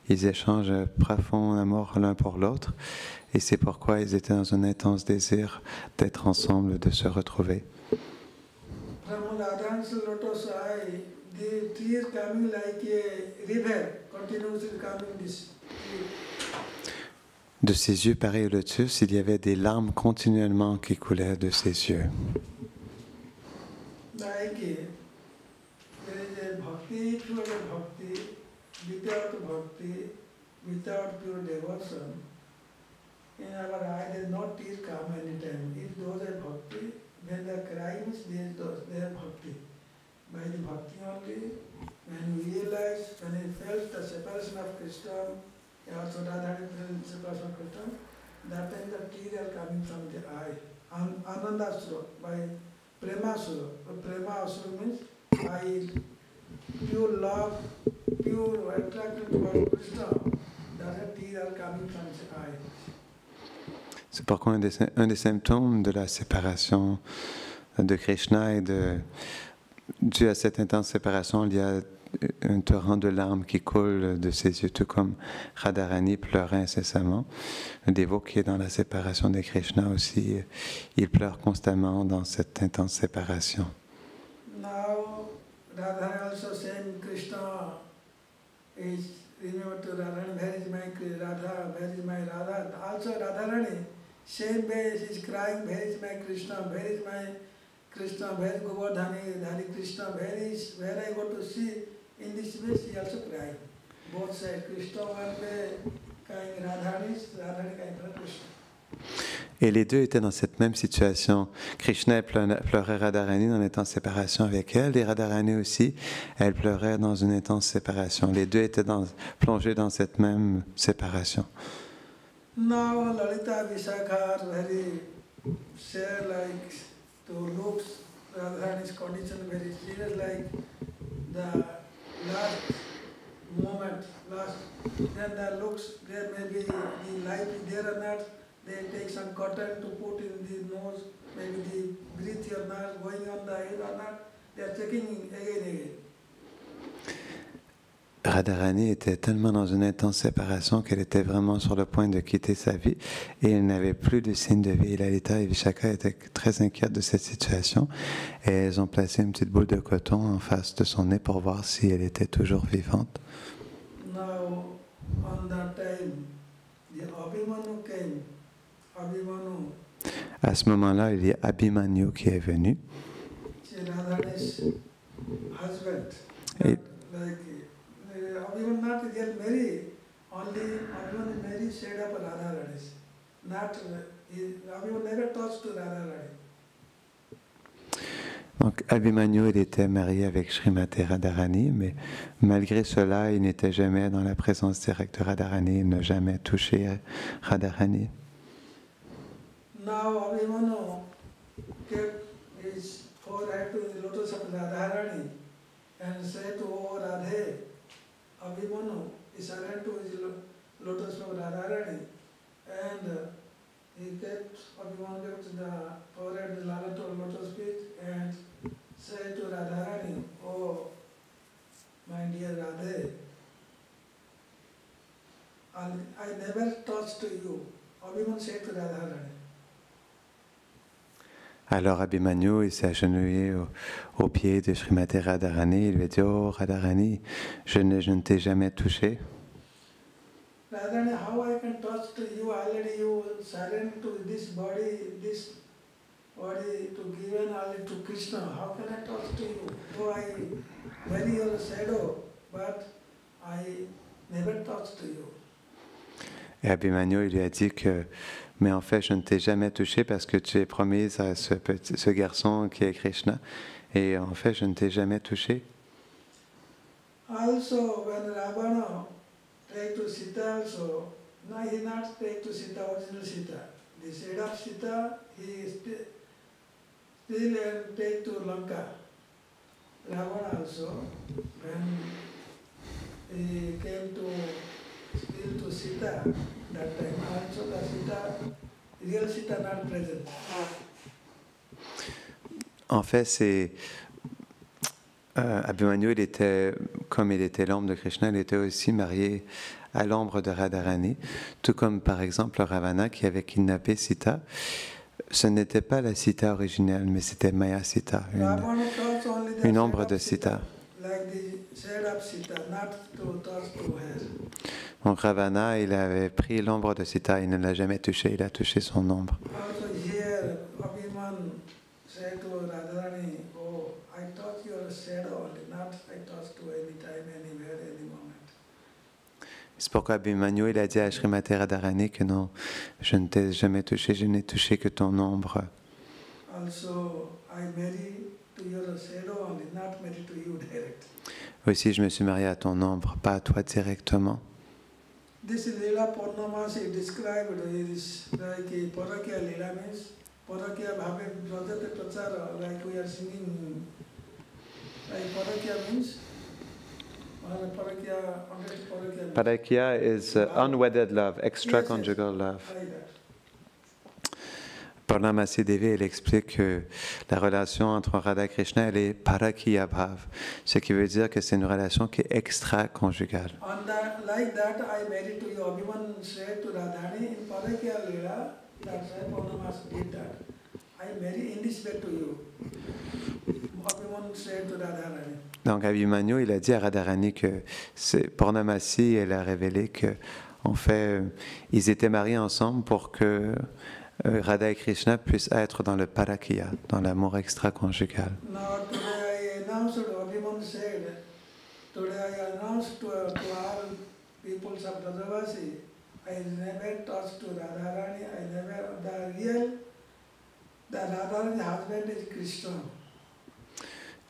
Ils échangent un profond amour l'un pour l'autre et c'est pourquoi ils étaient dans un intense désir d'être ensemble, de se retrouver. From Radharani's lotus eye, the tears coming like a river, continuously coming this. De ses yeux pareils au lotus, il y avait des larmes continuellement qui coulaient de ses yeux. Like there is a bhakti, pure bhakti, without pure devotion. In our eye, there is no tears come anytime. If those are bhakti, then the crimes, they are bhakti. By the bhakti only, when we realize, when we felt the separation of Krishna, also Radharani felt the separation of Krishna, that time the tears are coming from the eye. Ananda Sura, by Prema Sura. Prema Sura means by pure love, pure attraction towards Krishna, that tears are coming from the eye. C'est pourquoi un des symptômes de la séparation de Krishna et dû à cette intense séparation, il y a un torrent de larmes qui coule de ses yeux, tout comme Radharani pleurait incessamment. Un dévot qui est dans la séparation de Krishna aussi, il pleure constamment dans cette intense séparation. Now, Radharani also saying Krishna is, remember to Radharani, where is my Radha, where is my Radha? Also Radharani, same way she is crying, where is my Krishna, where is my Krishna, where is Govardhani, Hari Krishna, where I go to see, in this way she also crying. Both sides, Krishna one way crying Radharani crying for Krishna. Et les deux étaient dans cette même situation. Krishna pleurait Radharani en étant en séparation avec elle, et Radharani aussi, elle pleurait dans une intense séparation. Les deux étaient plongés dans cette même séparation. Now Lalita Vishakha are very share like to looks Radharani's condition very serious, like the last moment, then the looks, there may be the life is there or not, they take some cotton to put in the nose, maybe the breathe your nose going on the head or not, they are checking again. Radharani était tellement dans une intense séparation qu'elle était vraiment sur le point de quitter sa vie et elle n'avait plus de signe de vie. Lalita et Vishaka étaient très inquiètes de cette situation et elles ont placé une petite boule de coton en face de son nez pour voir si elle était toujours vivante. Now, on that time, the Abhimanyu came. Abhimanyu. À ce moment-là, il y a Abhimanyu qui est venu. Radharani's husband. Et Abhimanyu not get married, only Abhimanyu married shade up Radharani. Not Abhimanyu never touched to Radharani. Donc Abhimanyu, il était marié avec Srimati Radharani, mais malgré cela, il n'était jamais dans la présence directe de Radharani, il n'a jamais touché Radharani. Now Abhimanyu kept his forehead to the lotus of Radharani and said to O Radhe, Abhimanyu is surrendered to his lotus of Radharani, and he kept Abhimanyu kept the forehead the lotus feet and said to Radharani, Oh, my dear Radhe, I never touched you. Abhimanyu said to Radharani. Alors Abhimanyu, il s'est agenouillé au pied de Srimati Radharani. Il lui a dit, oh Radharani, je ne t'ai jamais touché. Radharani, how I can touch to you? Already you surrender to this body to given already to Krishna. How can I touch to you? Though I wear your shadow, but I never touch to you. Et Abhimanyu, il lui a dit que, mais en fait, je ne t'ai jamais touché parce que tu es promise à ce garçon qui est Krishna. Et en fait, je ne t'ai jamais touché. Also, when Ravana take to Sita also, no, he not take to Sita, original Sita. The shade of Sita, he still take to Lanka. Ravana also, when he came to still to Sita, that time also the Sita, real Sita not present. En fait, c'est Abhimanyu, comme il était l'ombre de Krishna, il était aussi marié à l'ombre de Radharani, tout comme par exemple Ravana qui avait kidnappé Sita. Ce n'était pas la Sita originelle, mais c'était Maya Sita, une ombre de Sita. Donc Ravana, il avait pris l'ombre de Sita, il ne l'a jamais touché, il a touché son ombre. C'est pourquoi Abhimanyu, il a dit à Srimati Radharani que non, je ne t'ai jamais touché, je n'ai touché que ton ombre. Aussi, je me suis marié à ton ombre, pas à toi directement. This Leela Purnamasi described is like Parakya Leela means Parakya Bhave Rajate Prachara, like we are singing, like Parakya means Parakya is unwedded love, extra-conjugal love. Purnamasi Devi, elle explique que la relation entre Radha et Krishna, elle est Parakya Bhav, ce qui veut dire que c'est une relation qui est extra-conjugale. Like that, I married to you. Abhimanyu said to Radharani in Parakya Leela, that's why Purnamasi did that. I marry in this way to you. Abhimanyu said to Radharani. Donc Abhimanyu, il a dit à Radharani que Purnamasi, elle a révélé que, en fait, ils étaient mariés ensemble pour que Radha et Krishna puissent être dans le parakya, dans l'amour extra-conjugal. Now today I announced, Abhimanyu said, today I announced to all peoples of Brajavasi, I never talked to Radharani. I never, the Radharani husband is Krishna.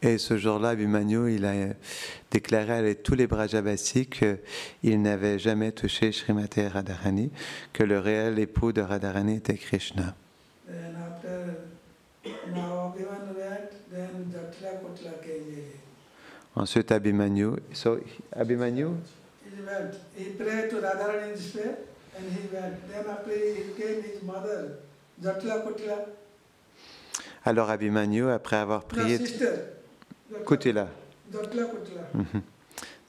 Et ce jour-là, Abhimanyu, il a déclaré avec tous les Brajavasis qu'il n'avait jamais touché Srimati Radharani, que le réel époux de Radharani était Krishna. Then after, now Abhimanyu went, then Jatla Kotla came again. Ensuite, Abhimanyu, Abhimanyu, He went, he prayed to Radharani's prayer, and he went. Then after he came his mother, Jatla Kotla, alors Abhimanyu, après avoir prié, sister, Kutila. Jatla Kotla.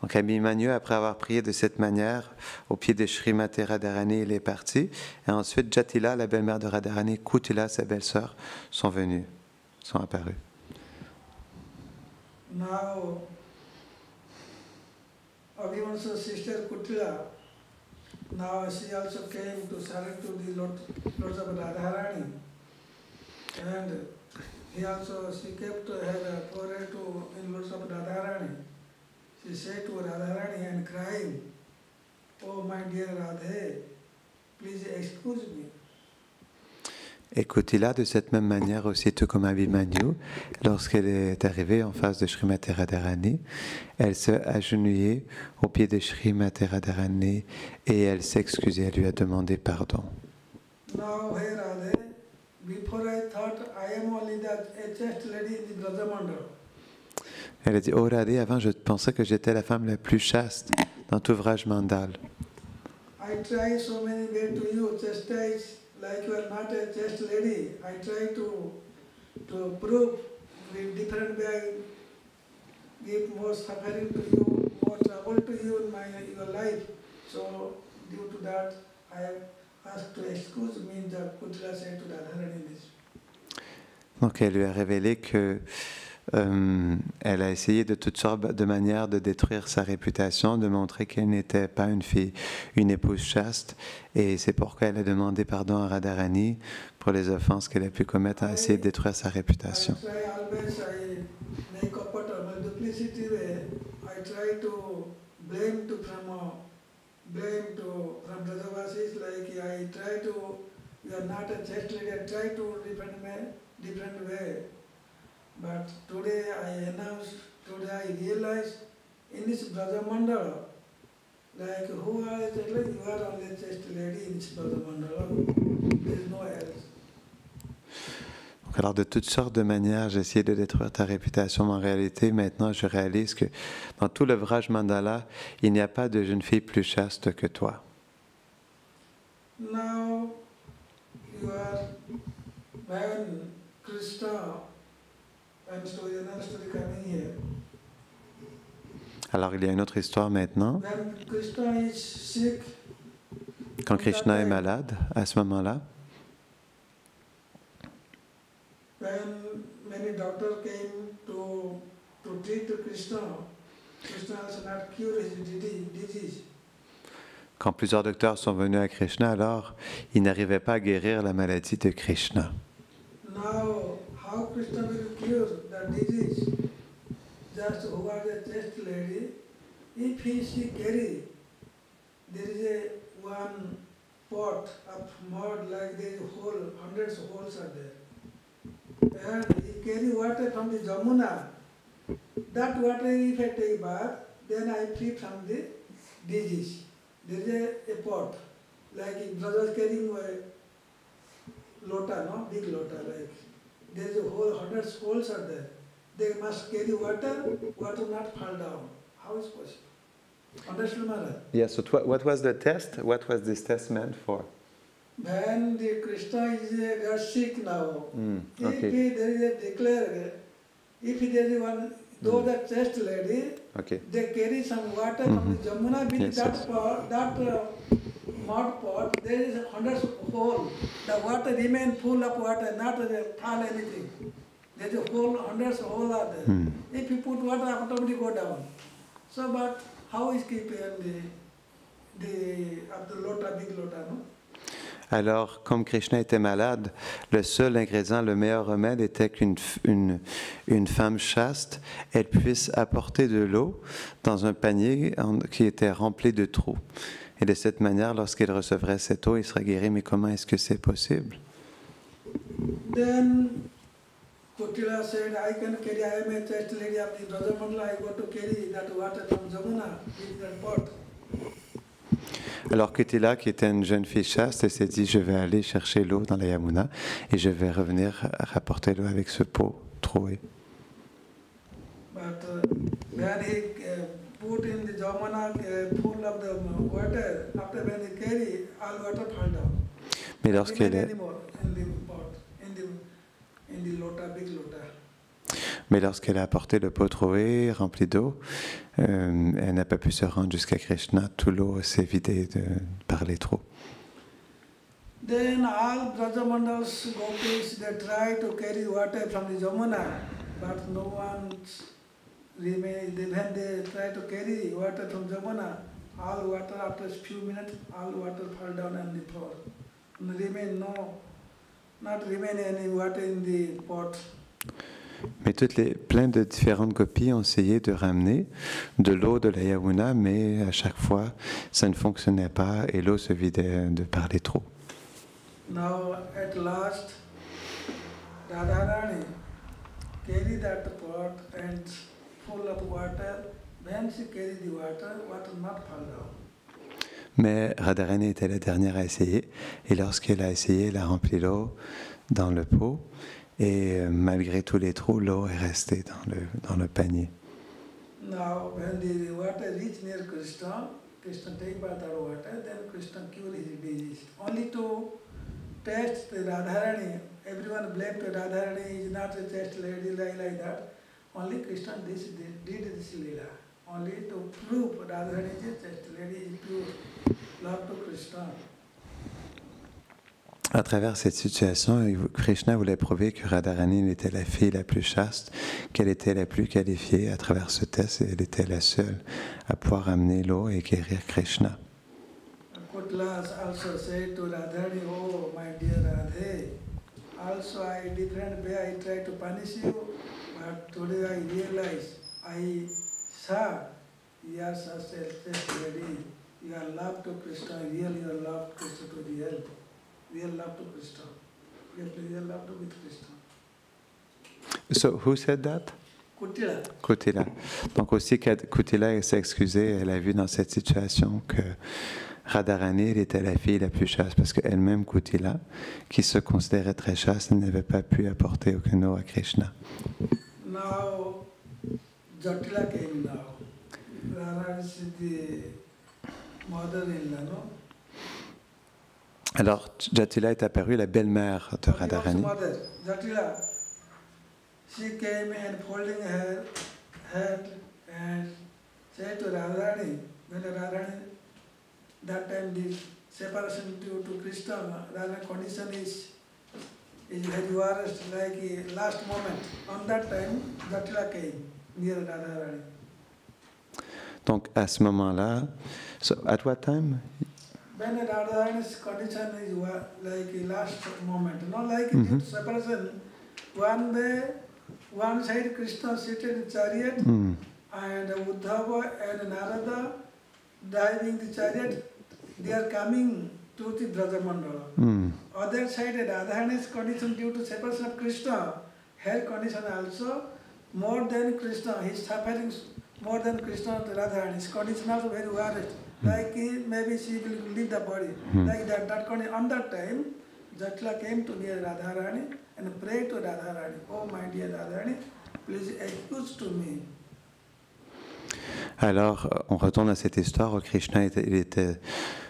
Donc Abhimanyu, après avoir prié de cette manière, au pied de Srimati Radharani, il est parti. Et ensuite, Jatila, la belle-mère de Radharani, Kutila, sa belle-sœur, sont venues, sont apparues. Now, Abhimanyu's sister Kutila, now she also came to surrender to the Lords of Radharani. And he also, she kept her foray to in Lords of Radharani. She said to Radharani and crying, "Oh my dear Radhe, please excuse me." Et Kutila, de cette même manière aussi, tout comme Abhimanyu, lorsqu'elle est arrivée en face de Srimati Radharani, elle s'est agenouillée au pied de Srimati Radharani et elle s'excusait, elle lui a demandé pardon. Now, hey Radhe, before I thought I am only the chaste lady in the Brajamandal. Elle a dit, oh Radhe, avant je pensais que j'étais la femme la plus chaste dans tout Vraj Mandal. I try so many ways to you, chastise, like you are not a chaste lady. I try to prove with different way, give more suffering to you, more trouble to you in your life. So due to that, I have asked to excuse me, the Kutila said to Radharani. Donc elle lui a révélé que elle a essayé de toutes sortes de manières de détruire sa réputation, de montrer qu'elle n'était pas une fille, une épouse chaste, et c'est pourquoi elle a demandé pardon à Radharani pour les offenses qu'elle a pu commettre à essayer de détruire sa réputation. But today I announced, today I realized in this Brajamandala, like who are exactly, you are only chaste lady in this Brajamandala, there is no else. Alors de toutes sortes de manières, j'ai essayé de détruire ta réputation, mais en réalité, maintenant je réalise que dans tout le Vraj Mandala, il n'y a pas de jeune fille plus chaste que toi. Now you are when Krishna. Alors il y a une autre histoire maintenant. Quand Krishna est malade, à ce moment-là, quand plusieurs docteurs sont venus à Krishna, alors ils n'arrivaient pas à guérir la maladie de Krishna. How Krishna will cure the disease? Just who are the chaste lady, if she carry, there is one pot of mud, like there is hole, hundreds of holes are there. And he carry water from the Jamuna. That water, if I take bath, then I free from the disease. There is a pot, like if brothers carrying a lota, no, big lota, like. There is a whole hundreds of holes are there. They must carry water, water not fall down. How is possible? Understand, Maharaj? Yes. So what was the test? What was this test meant for? When the Krishna got sick now, okay. if there is a declare, if there is one, though the chaste lady, okay. they carry some water from the Jamuna, with yes, that yes. pot, that mud pot, there is hundreds of holes. The water remain full of water, not fall anything. There is a hole, hundreds of holes are there. If you put water, automatically go down. So, but how is keeping the lota, big lota, no? Alors, comme Krishna était malade, le seul ingrédient, le meilleur remède était qu'une femme chaste, elle puisse apporter de l'eau dans un panier qui était rempli de trous. Et de cette manière, lorsqu'il recevrait cette eau, il serait guéri. Mais comment est-ce que c'est possible? Then Kutila said, I am a chaste lady of the Brajamandala, I go to carry that water from Jamuna in that pot. Alors Kutila, qui était une jeune fille chaste, elle s'est dit, je vais aller chercher l'eau dans la Yamuna et je vais revenir rapporter l'eau avec ce pot troué. But when he put in the Jamuna full of the water, after when he carry, all water fall down. Mais lorsqu'elle Remain est... anymore in the pot, in the lota, big lota. Mais lorsqu'elle a apporté le pot troué, rempli d'eau, elle n'a pas pu se rendre jusqu'à Krishna. Tout l'eau s'est vidée par les trous. Then all Brajamandals, gopis, they try to carry water from the Jamuna, but no one remain. When they try to carry water from Jamuna, all water after a few minutes, all water fall down on the floor. Remain not remain any water in the pot. Mais plein de différentes gopis ont essayé de ramener de l'eau de la Yamuna, mais à chaque fois, ça ne fonctionnait pas et l'eau se vidait par les trous. Now at last, Radharani carried that pot and full of water. When she carried the water, water not fall down. Mais Radharani était la dernière à essayer, et lorsqu'elle a essayé, elle a rempli l'eau dans le pot, et malgré tous les trous, l'eau est restée dans le panier. Now, when the water reached near Krishna, Krishna take bath that water, then Krishna cure his disease. Only to test the Radharani, everyone blamed Radharani is not a chaste lady like that. Only Krishna did this lila. Only to prove Radharani is a chaste lady, is pure love to Krishna. À travers cette situation, Krishna voulait prouver que Radharani était la fille la plus chaste, qu'elle était la plus qualifiée. À travers ce test, elle était la seule à pouvoir amener l'eau et guérir Krishna. Kutlas also said to Radharani, oh my dear Radhe, also I different way I try to punish you, but today I realize, I saw you are such a chaste lady, you are love to Krishna, really you are love Krishna to the end. Real love to Krishna. Real love to with Krishna. So who said that? Kutila. Kutila. Donc aussi Kutila s'est excusée, elle a vu dans cette situation que Radharani elle était la fille la plus chaste parce qu'elle-même Kutila, qui se considérait très chaste, n'avait pas pu apporter aucune eau à Krishna. Now Jatila came now. Radharani is the mother-in-law, no? Alors, Jatila est apparue, la belle-mère de Radharani. Jatila, she came and holding her head and said to Radharani, when Radharani, that time the separation to Krishna, Radharani condition is very worst, like a last moment. On that time, Jatila came near Radharani. Donc, à ce moment-là, so at what time? When Radharani's condition is like a last moment, not like separation. One way, one side Krishna seated in chariot, and Uddhava and Narada driving the chariot, they are coming to the Brajamandala. Other side, Radharani's condition due to separation of Krishna, her condition also more than Krishna, his suffering more than Krishna to Radharani's condition also very worst. Like maybe she will leave the body. Like that on that time, Jatila came to near Radharani and prayed to Radharani, oh my dear Radharani, please excuse to me. Alors, on retourne à cette histoire où Krishna était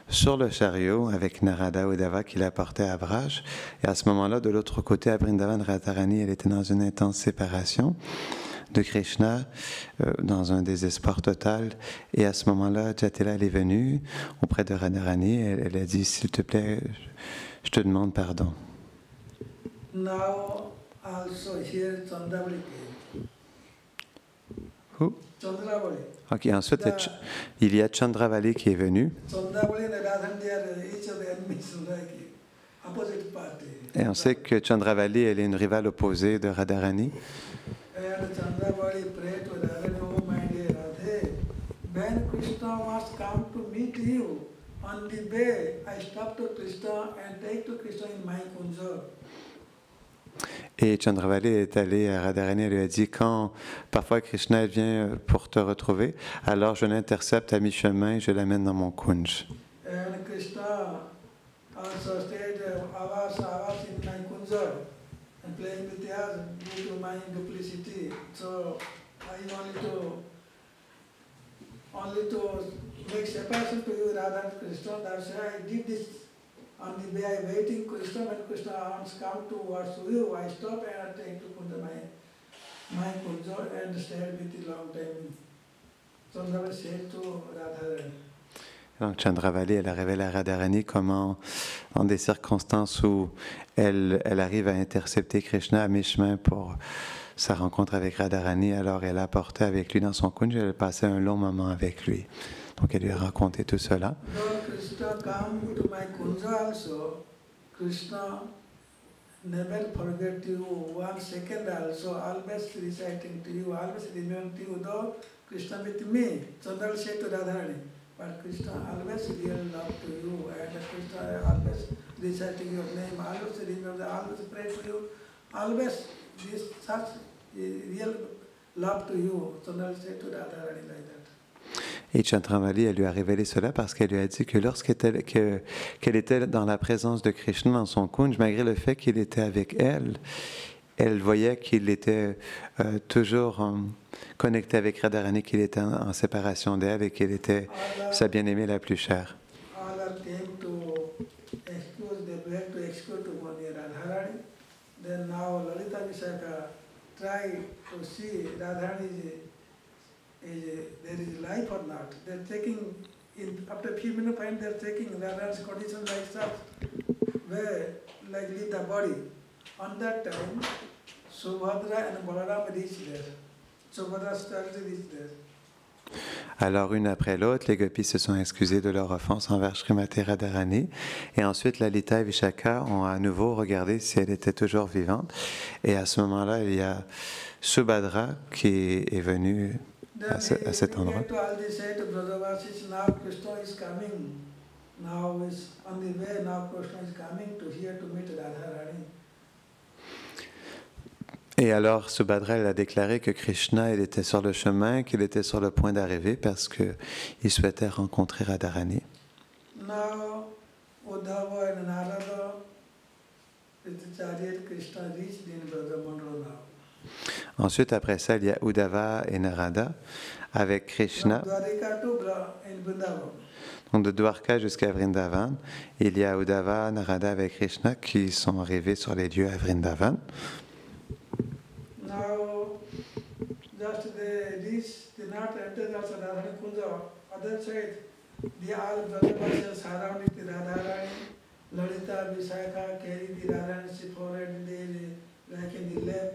sur le chariot avec Narada Uddhava qui l'apportait à Braj. Et à ce moment-là, de l'autre côté, à Vrindavan, Radharani, elle était dans une intense séparation de Krishna, dans un désespoir total. Et à ce moment-là, Jatila elle est venue auprès de Radharani. Elle a dit, s'il te plaît, je te demande pardon. Now also here Chandravali came. Who? Chandravali. Ok, ensuite, il y a Chandravali qui est venu. Chandravali and Radharani, they are each of the enemies, like opposite party. Et on sait que Chandravali, elle est une rivale opposée de Radharani. And Chandravali prayed to Radharani, oh my dear Radhe, when Krishna must come to meet you On the way, I stopped to Krishna and take to Krishna in my kunja. Et Chandravali est allé à Radharani et lui a dit, quand parfois Krishna vient pour te retrouver, alors je l'intercepte à mi-chemin et je l'amène dans mon kunj. And Krishna also stayed hours in my kunja and playing with us due to my duplicity. So I only to make separation to you Radha and Krishna. That's why I did this. On the way I waiting Krishna, when Krishna arms come towards you, I stop and I take to Kunda my kunja and stayed with you long time. So I said to Radharani. Donc Chandravali, elle a révélé à Radharani comment, dans des circonstances où elle arrive à intercepter Krishna à mi-chemin pour sa rencontre avec Radharani, alors elle a porté avec lui dans son kunj, elle a passé un long moment avec lui. Donc elle lui a raconté tout cela. Krishna come to my kunja also. Krishna never forget you 1 second also, always reciting to you, always remember to you, though Krishna with me. Chandra said to Radharani, but Krishna always real love to you, and Krishna always reciting your name, always remember, always pray to you, always this such real love to you. Chandra said to Radharani like that. Et Chandravali, elle lui a révélé cela parce qu'elle lui a dit que lorsqu'elle était dans la présence de Krishna dans son kunj, malgré le fait qu'il était avec elle, elle voyait qu'il était toujours connecté avec Radharani, qu'il était en séparation d'elle et qu'il était sa bien-aimée la plus chère. There is life or not. They're taking, after a few minutes, they're taking Radharani's condition like such, where like leave the body. On that time, Subhadra and Balaram reached there. Subhadra started reached there. Alors, une après l'autre, les gopis se sont excusés de leur offense envers Srimati Radharani. Et ensuite, Lalita et Vishaka ont à nouveau regardé si elle était toujours vivante. Et à ce moment-là, il y a Subhadra qui est venu à cet endroit. Et alors, Subhadra a déclaré que Krishna, il était sur le chemin, qu'il était sur le point d'arriver parce qu'il souhaitait rencontrer Radharani. Now, Uddhava and Narada, with the chariot, Krishna reached in Brajamandala now. Ensuite, après ça, il y a Uddhava et Narada avec Krishna. Donc de Dwarka jusqu'à Vrindavan, il y a Uddhava, Narada avec Krishna qui sont arrivés sur les lieux à Vrindavan. Now, just they reach, they not enter the Radharani Kunja. Other side, they all Brahmavasyas surrounding the Radharani. Lalita, Vishaka carry the Radharani forehead, they like in the lap,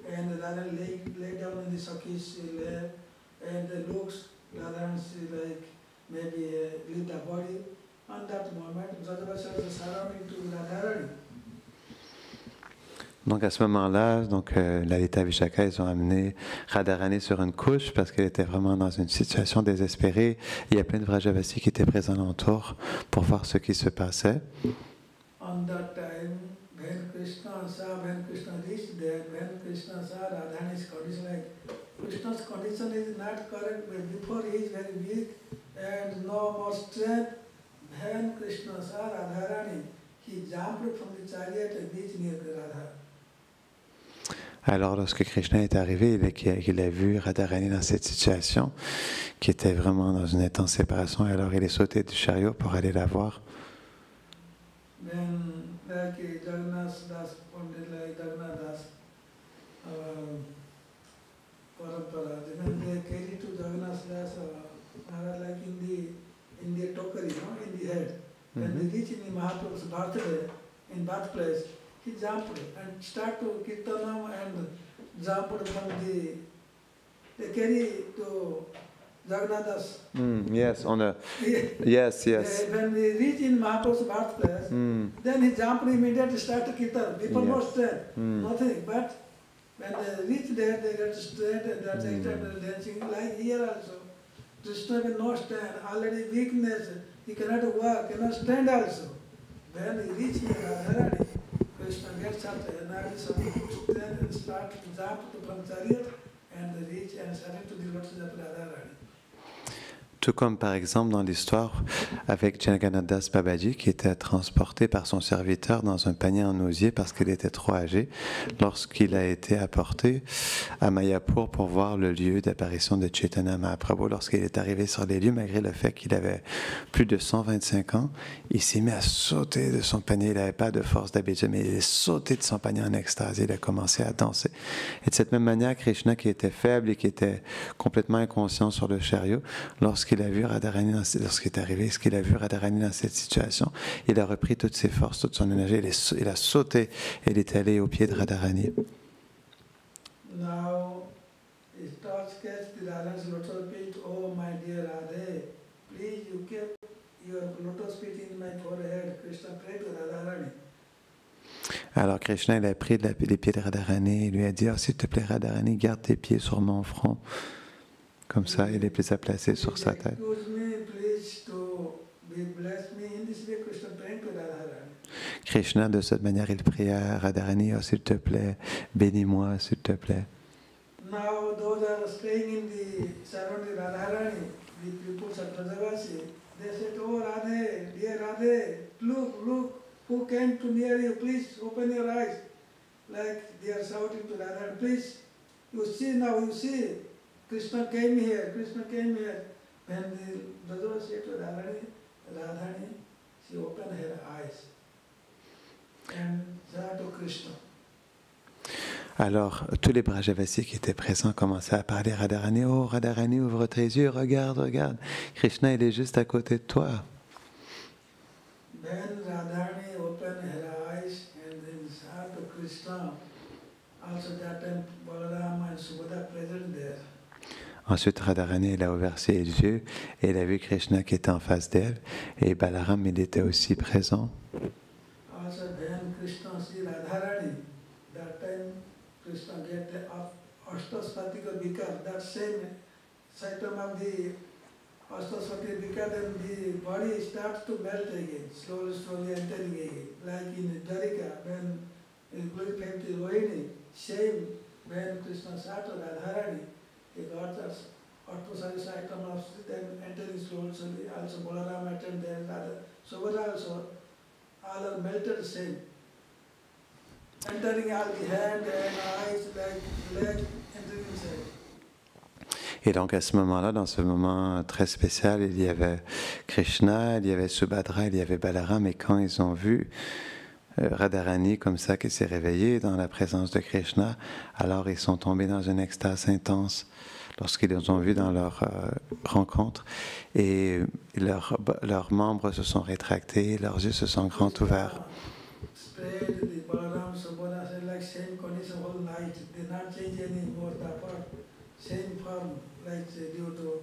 and the Radharani lay down in the Sakhi's lap, and the looks Radharani like maybe leave the body. On that moment, Brahmavasyas surrounding to Radharani. Donc à ce moment-là, Lalita et Vishaka, ils ont amené Radharani sur une couche parce qu'elle était vraiment dans une situation désespérée. Il y a plein de Vrajavasis qui étaient présents alentour pour voir ce qui se passait. On that time, when Krishna reached there, when Krishna saw Radharani's condition, like Krishna's condition is not correct, but before he is very weak and no more strength. When Krishna saw Radharani, he jumped from the chariot and reached near Radha. Alors, lorsque Krishna est arrivé et qu'il a vu Radharani dans cette situation, qui était vraiment dans une intense séparation, alors il est sauté du chariot pour aller la voir. Then, like Jagannath Das, Pandit, like Jagannath Das, Parampara, when they carry to Jagannath Das, like in the tokari, in the head. When they reach in Mahaprabhu's birthday, in birthplace, he jumped and started to Kirtanam and jumped from they carry to Jagannath Das. Yes, on a... Yes. When we reach in Mahaprabhu's birthplace, then he jumped immediately, started Kirtan. People no strength, nothing. But when they reach there, they get strength and that's dancing. Like here also, Krishna with no strength, already weakness, he cannot walk, cannot stand also. When he reaches Radharani, Krishna gets up the energy and start to jump from chariot and reach and surrender to the lotus of Radharani. Tout comme par exemple dans l'histoire avec Jagannatha Das Babaji qui était transporté par son serviteur dans un panier en osier parce qu'il était trop âgé lorsqu'il a été apporté à Mayapur pour voir le lieu d'apparition de Chaitanya Mahaprabhu. Lorsqu'il est arrivé sur les lieux, malgré le fait qu'il avait plus de 125 ans, il s'est mis à sauter de son panier. Il n'avait pas de force d'habitude, mais il est sauté de son panier en extase. Il a commencé à danser. Et de cette même manière, Krishna, qui était faible et qui était complètement inconscient sur le chariot, lorsqu'il a vu Radharani, lorsqu'il est arrivé, ce qu'il a vu Radharani dans cette situation, il a repris toutes ses forces, toute son énergie, il a sauté et il est allé au pied de Radharani. Now, his touch catch the Radha's lotus feet. Oh my dear Radhe, please you keep your lotus feet in my forehead. Krishna prayed to Radharani. Alors Krishna, il a pris les pieds de Radharani et lui a dit, oh, s'il te plaît Radharani, garde tes pieds sur mon front. Comme ça, il les a placés sur sa tête. Krishna, de cette manière, il prie à Radharani, oh, s'il te plaît, bénis-moi, s'il te plaît. Now those are staying in the surrounding Radharani, the people of Brajavasi, they said, oh Radhe, dear Radhe, look, who came to near you, please open your eyes. Like they are shouting to Radharani, please, you see now, you see. Krishna came here. When the Brajavasi said to Radharani, she opened her eyes and saw to Krishna. Alors, tous les Brajavasis qui étaient présents commençaient à parler à Radharani. Oh, Radharani, ouvre tes yeux, regarde. Krishna, il est juste à côté de toi. When Radharani opened her eyes and then saw to Krishna, also that time Balarama and Subhadra present there. Ensuite, Radharani, elle a ouvert ses yeux et elle a vu Krishna qui était en face d'elle. Et Balaram, il était aussi présent. Also, when Krishna see Radharani, that time Krishna get the Ashtaspatika Vikar, that same symptom of the Ashtaspatika Vikar, then the body starts to melt again, slowly entering again. Like in Dwarika, when in glorified the Rohini, same when Krishna saw to Radharani, he got that Ashtaspatika item of them entering slowly, also Balaram entered there, Subhadra also, all are melted same. Entering all the hand and eyes, leg, entering inside. Et donc à ce moment-là, dans ce moment très spécial, il y avait Krishna, il y avait Subhadra, il y avait Balaram, et quand ils ont vu Radharani comme ça qui s'est réveillée dans la présence de Krishna, alors ils sont tombés dans une extase intense lorsqu'ils les ont vus dans leur rencontre, et leurs membres se sont rétractés, leurs yeux se sont grands ouverts. Same condition all night, they not change anymore, same form, like due to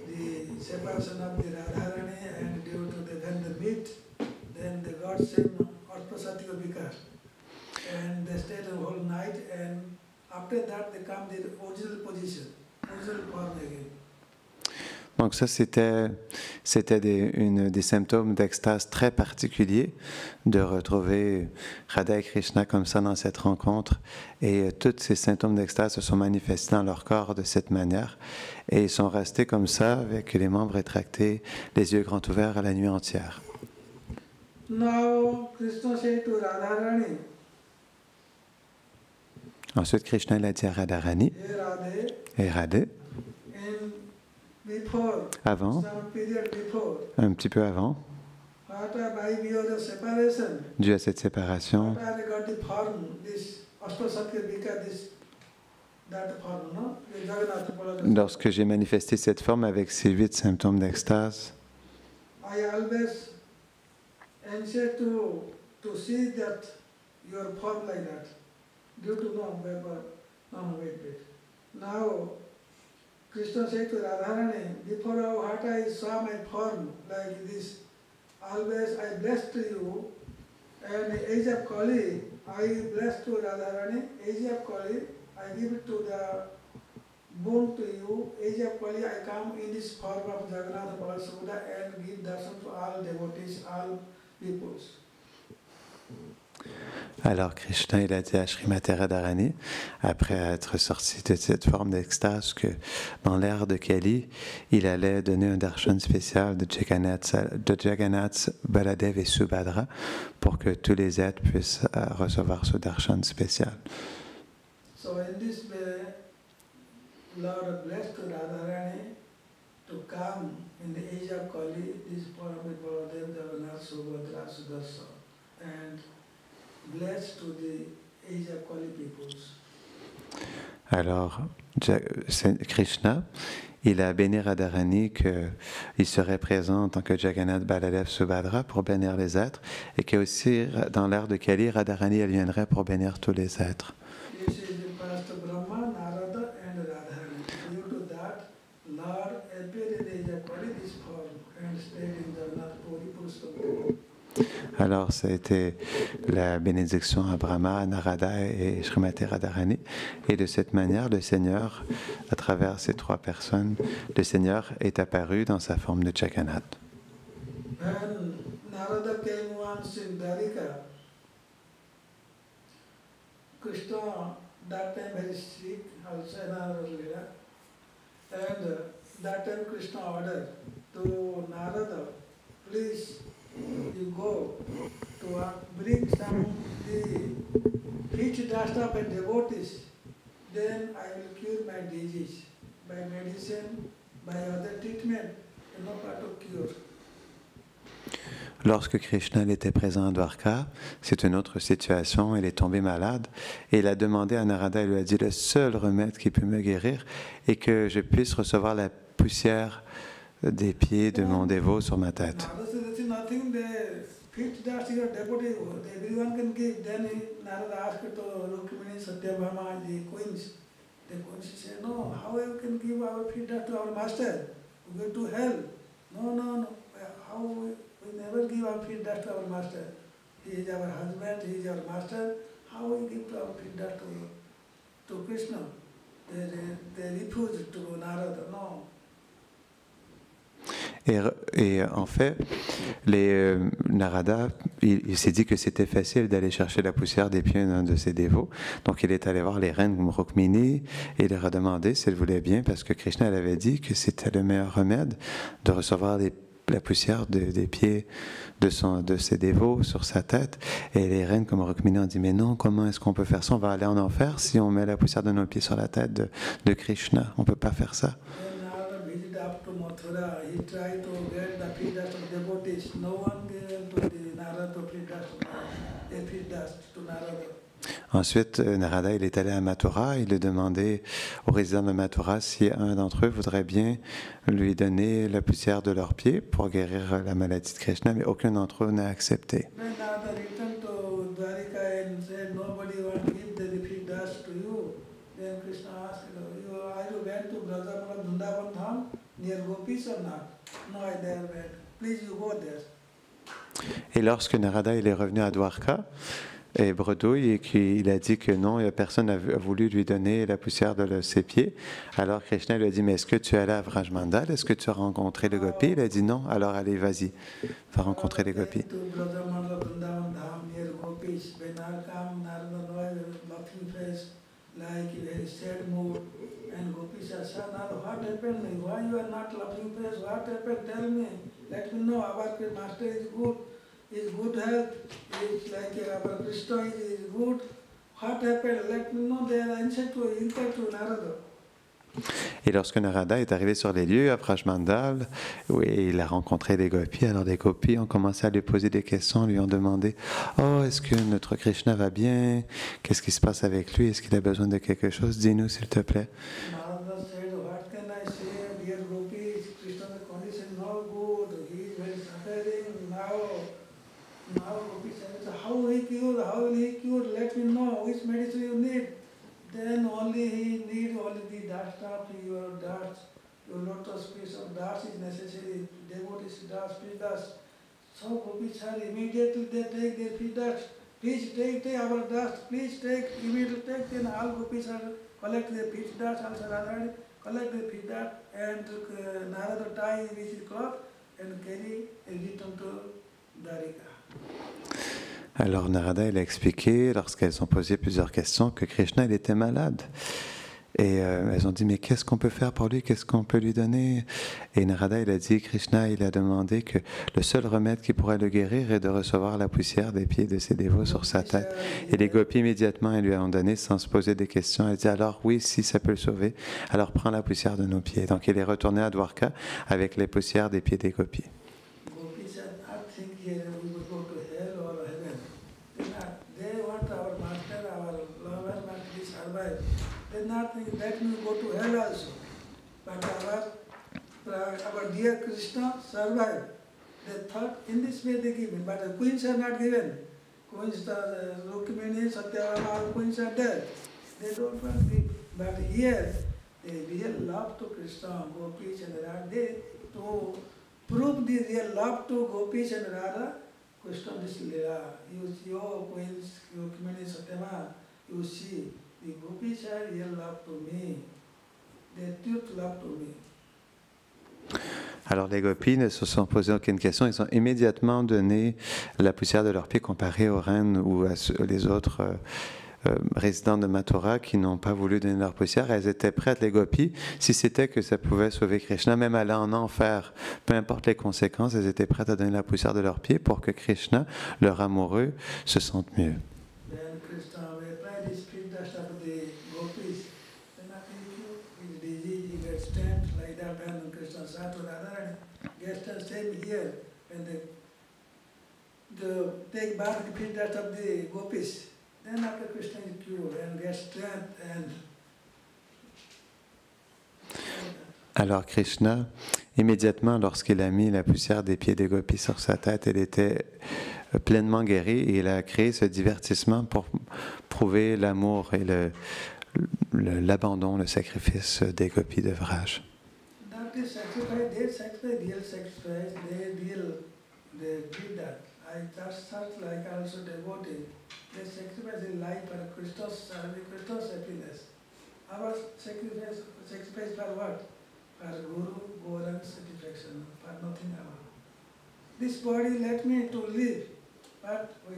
the separation of the Radharani and due to when they meet, then they got same Ashtaspatika Vikar. And they stayed the whole night, and after that they come to the original position, original form again. Donc ça, c'était des symptômes d'extase très particuliers, de retrouver Radha et Krishna comme ça dans cette rencontre. Et tous ces symptômes d'extase se sont manifestés dans leur corps de cette manière. Et ils sont restés comme ça, avec les membres rétractés, les yeux grands ouverts à la nuit entière. Now, Krishna said to Radharani, ensuite, Krishna l'a dit à Radharani, et Radhe, avant, un petit peu avant, dû à cette séparation, lorsque j'ai manifesté cette forme avec ces 8 symptômes d'extase, Krishna said to Radharani, before what I saw my form like this, always I blessed you, and age of Kali, I blessed to Radharani, age of Kali, I give it to the Born to you, age of Kali, I come in this form of Jagannath Balasuda and give darshan to all devotees, all peoples. Alors Krishna, il a dit à Srimati Radharani, après être sorti de cette forme d'extase, que dans l'ère de Kali, il allait donner un darshan spécial de Jagannath, Baladev et Subhadra pour que tous les êtres puissent recevoir ce darshan spécial. So in this way, Lord blessed Radharani to come in the age of Kali, this form of Baladev, Jagannath, Subhadra, Sudarshan, and blessed to the age of Kali peoples. Alors, Krishna, il a béni Radharani qu'il serait présent en tant que Jagannath, Baladev, Subhadra pour bénir les êtres, et que aussi dans l'ère de Kali, Radharani elle viendrait pour bénir tous les êtres. This is the past Brahma, Narada and Radharani. Due to that, Lord appeared in the age of Kali this form and stayed in Jagannath Puri Purushottam. Alors, ça a été la bénédiction à Brahma, Narada et Srimati Radharani. Et de cette manière, le Seigneur, à travers ces trois personnes, le Seigneur est apparu dans sa forme de Jagannath. When Narada came once in Dwarika, Krishna, that time very sick, also another leader, and that time Krishna ordered to Narada, please you go to bring some the rich dust of a devotees, then I will cure my disease by medicine, by other treatment, no part of cure. Lorsque Krishna était présent à Dwarka, c'est une autre situation, il est tombé malade et il a demandé à Narada, il lui a dit le seul remède qui peut me guérir est que je puisse recevoir la poussière des pieds de mon dévot sur ma tête. Nothing, the fifth dust your devotee, everyone can give. Then Narada asked to Rukmini, Satyabhama, the queens. The queens said, no, how you can give our fifth dust to our master? We go to hell. No. How we never give our fifth dust to our master. He is our husband, he is our master. How we give to our fifth dust to Krishna? They refused to Narada, no. Et en fait, Narada, il s'est dit que c'était facile d'aller chercher la poussière des pieds d'un de ses dévots. Donc il est allé voir les reines comme Rukmini et leur a demandé si elles voulaient bien, parce que Krishna elle avait dit que c'était le meilleur remède de recevoir la poussière des pieds de ses dévots sur sa tête. Et les reines comme Rukmini ont dit, mais non, comment est-ce qu'on peut faire ça? On va aller en enfer si on met la poussière de nos pieds sur la tête de Krishna. On ne peut pas faire ça. To Mathura, he tried to get the feet dust of devotees. No one gave to the Narada feet dust to Narada. Ensuite, Narada, il est allé à Mathura, il a demandé aux résidents de Mathura si un d'entre eux voudrait bien lui donner la poussière de leurs pieds pour guérir la maladie de Krishna, mais aucun d'entre eux n'a accepté. When Narada returned to Dwarika and said, nobody want to give the feet dust to you, then Krishna asked, are you went to Brajaman Vrindavan Dham near Gopis or not? No, I never went. Please you go there. Et lorsque Narada il est revenu à Dwarka, et bredouille, et qu'il a dit que non, personne n'a voulu lui donner la poussière de ses pieds. Alors Krishna lui a dit, mais est-ce que tu es allé à Vrajmandal? Est-ce que tu as rencontré les gopis? Il a dit non, alors allez, vas-y, va rencontrer les gopis. Is good health, is like our Krishna is good. What happened? Let me know. They are answered to Narada. Et lorsque Narada est arrivé sur les lieux à Vrajmandal, oui, il a rencontré les gopis. Alors les gopis ont commencé à lui poser des questions, lui ont demandé « Oh, est-ce que notre Krishna va bien? Qu'est-ce qui se passe avec lui? Est-ce qu'il a besoin de quelque chose? Dis-nous s'il te plaît. » Narada said, what can I say, dear gopis? Krishna's condition is not good. He is very suffering now. Now gopis said, how will he cure? Let me know which medicine you need. Then only he need only the dust of your dust. Your lotus piece of dust is necessary. Devotees dust, fish dust. So gopis are immediately they take their fish dust. Please take our dust. Please take, immediately take. Then all gopis are collect the pitch dust, also Radharani collect the pitch dust and Narada tie with his cloth and carry and return to Dwarika. Alors Narada, il a expliqué, lorsqu'elles ont posé plusieurs questions, que Krishna, il était malade. Et elles ont dit, mais qu'est-ce qu'on peut faire pour lui? Qu'est-ce qu'on peut lui donner? Et Narada, il a dit, Krishna, il a demandé que le seul remède qui pourrait le guérir est de recevoir la poussière des pieds de ses dévots sur sa tête. Et les gopis, immédiatement, ils lui ont donné sans se poser des questions. Elle dit, alors oui, si ça peut le sauver, alors prends la poussière de nos pieds. Donc il est retourné à Dwarka avec les poussières des pieds des gopis. Nothing, let me go to hell also. But our dear Krishna survived. They thought in this way they give him, but the queens are not given. Queens, Rukmini, Satyabhama, all queens are dead. They don't want to give. But here, they real love to Krishna, Gopis and Radha. They, to prove the real love to Gopis and Radha, Krishna this Leela. Your queens, Rukmini, Satyabhama, you see. The gopis are real love to me. They truth love to me. Alors les gopis ne se sont posés aucune question, ils ont immédiatement donné la poussière de leurs pieds comparée aux reines ou à les autres résidents de Mathura qui n'ont pas voulu donner leur poussière. Elles étaient prêtes, les gopis, si c'était que ça pouvait sauver Krishna, même aller en enfer, peu importe les conséquences, elles étaient prêtes à donner la poussière de leurs pieds pour que Krishna, leur amoureux, se sente mieux. Here, when they take bath the feet dust of the gopis, then after Krishna is cured and gets strength and. Alors Krishna, immédiatement lorsqu'il a mis la poussière des pieds des gopis sur sa tête, elle était pleinement guérie et il a créé ce divertissement pour prouver l'amour et l'abandon, le sacrifice des gopis de Vraj. They sacrifice real sacrifice, they did that. I just like also devotee. They sacrifice their life for Krishna's service, Krishna's happiness. Our sacrifice for what? For Guru, Gauranga satisfaction, for nothing else. This body let me to live, but we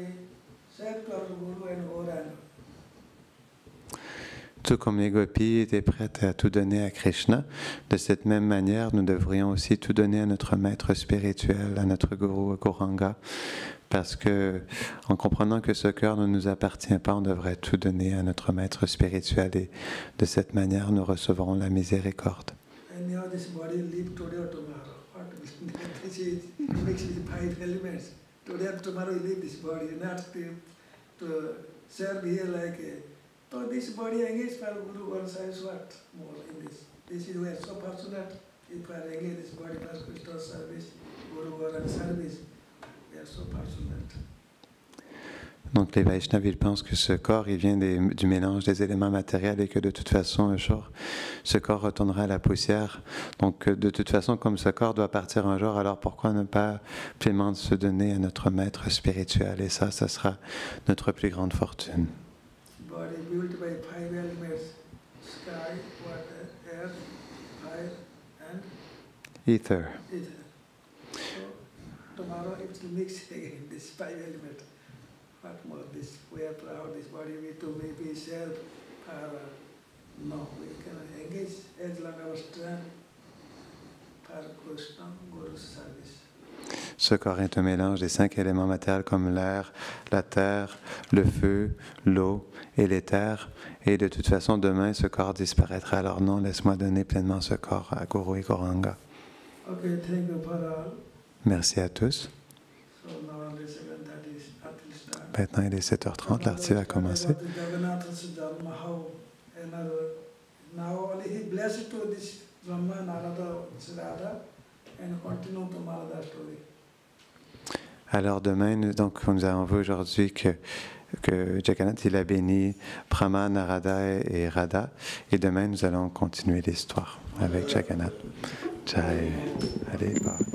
serve to our Guru and Gauranga. Tout comme les gopis étaient prêtes à tout donner à Krishna, de cette même manière, nous devrions aussi tout donner à notre maître spirituel, à notre Guru Gauranga, parce que, en comprenant que ce cœur ne nous appartient pas, on devrait tout donner à notre maître spirituel et de cette manière, nous recevrons la miséricorde. And now this body live today or tomorrow. What this is mixed with 5 elements. Today or tomorrow we leave this body, not to serve here like a. So this body engaged for Guru Gauranga is what more in this. This is we are so fortunate if I engage this body for Krishna's service, Guru Gauranga service. We are so fortunate. Donc les Vaishnavas, ils pensent que ce corps, il vient du mélange des éléments matériels et que de toute façon, un jour, ce corps retournera à la poussière. Donc de toute façon, comme ce corps doit partir un jour, alors pourquoi ne pas pleinement se donner à notre maître spirituel? Et ça sera notre plus grande fortune. Body built by 5 elements, sky, water, air, fire and Ether. So tomorrow it will mix again, this 5 elements. What more this? We are proud, this body we to maybe serve no, we can engage as long as our strength for Krishna, Guru's service. Ce corps est un mélange des 5 éléments matériels comme l'air, la terre, le feu, l'eau et l'éther. Et de toute façon, demain, ce corps disparaîtra. Alors non, laisse-moi donner pleinement ce corps à Guru et Gauranga. Okay, thank you for all. Merci à tous. So now on the 7:30 Arti start. Maintenant, il est 7h30, l'arti va commencer. Now only he blessed to this Brahma, Narada, Radha, and continue to Narada story. Alors demain, nous avons vu aujourd'hui que Jagannath, il a béni Brahma, Narada et Radha. Et demain, nous allons continuer l'histoire avec Jagannath. Jai. Allez, bye.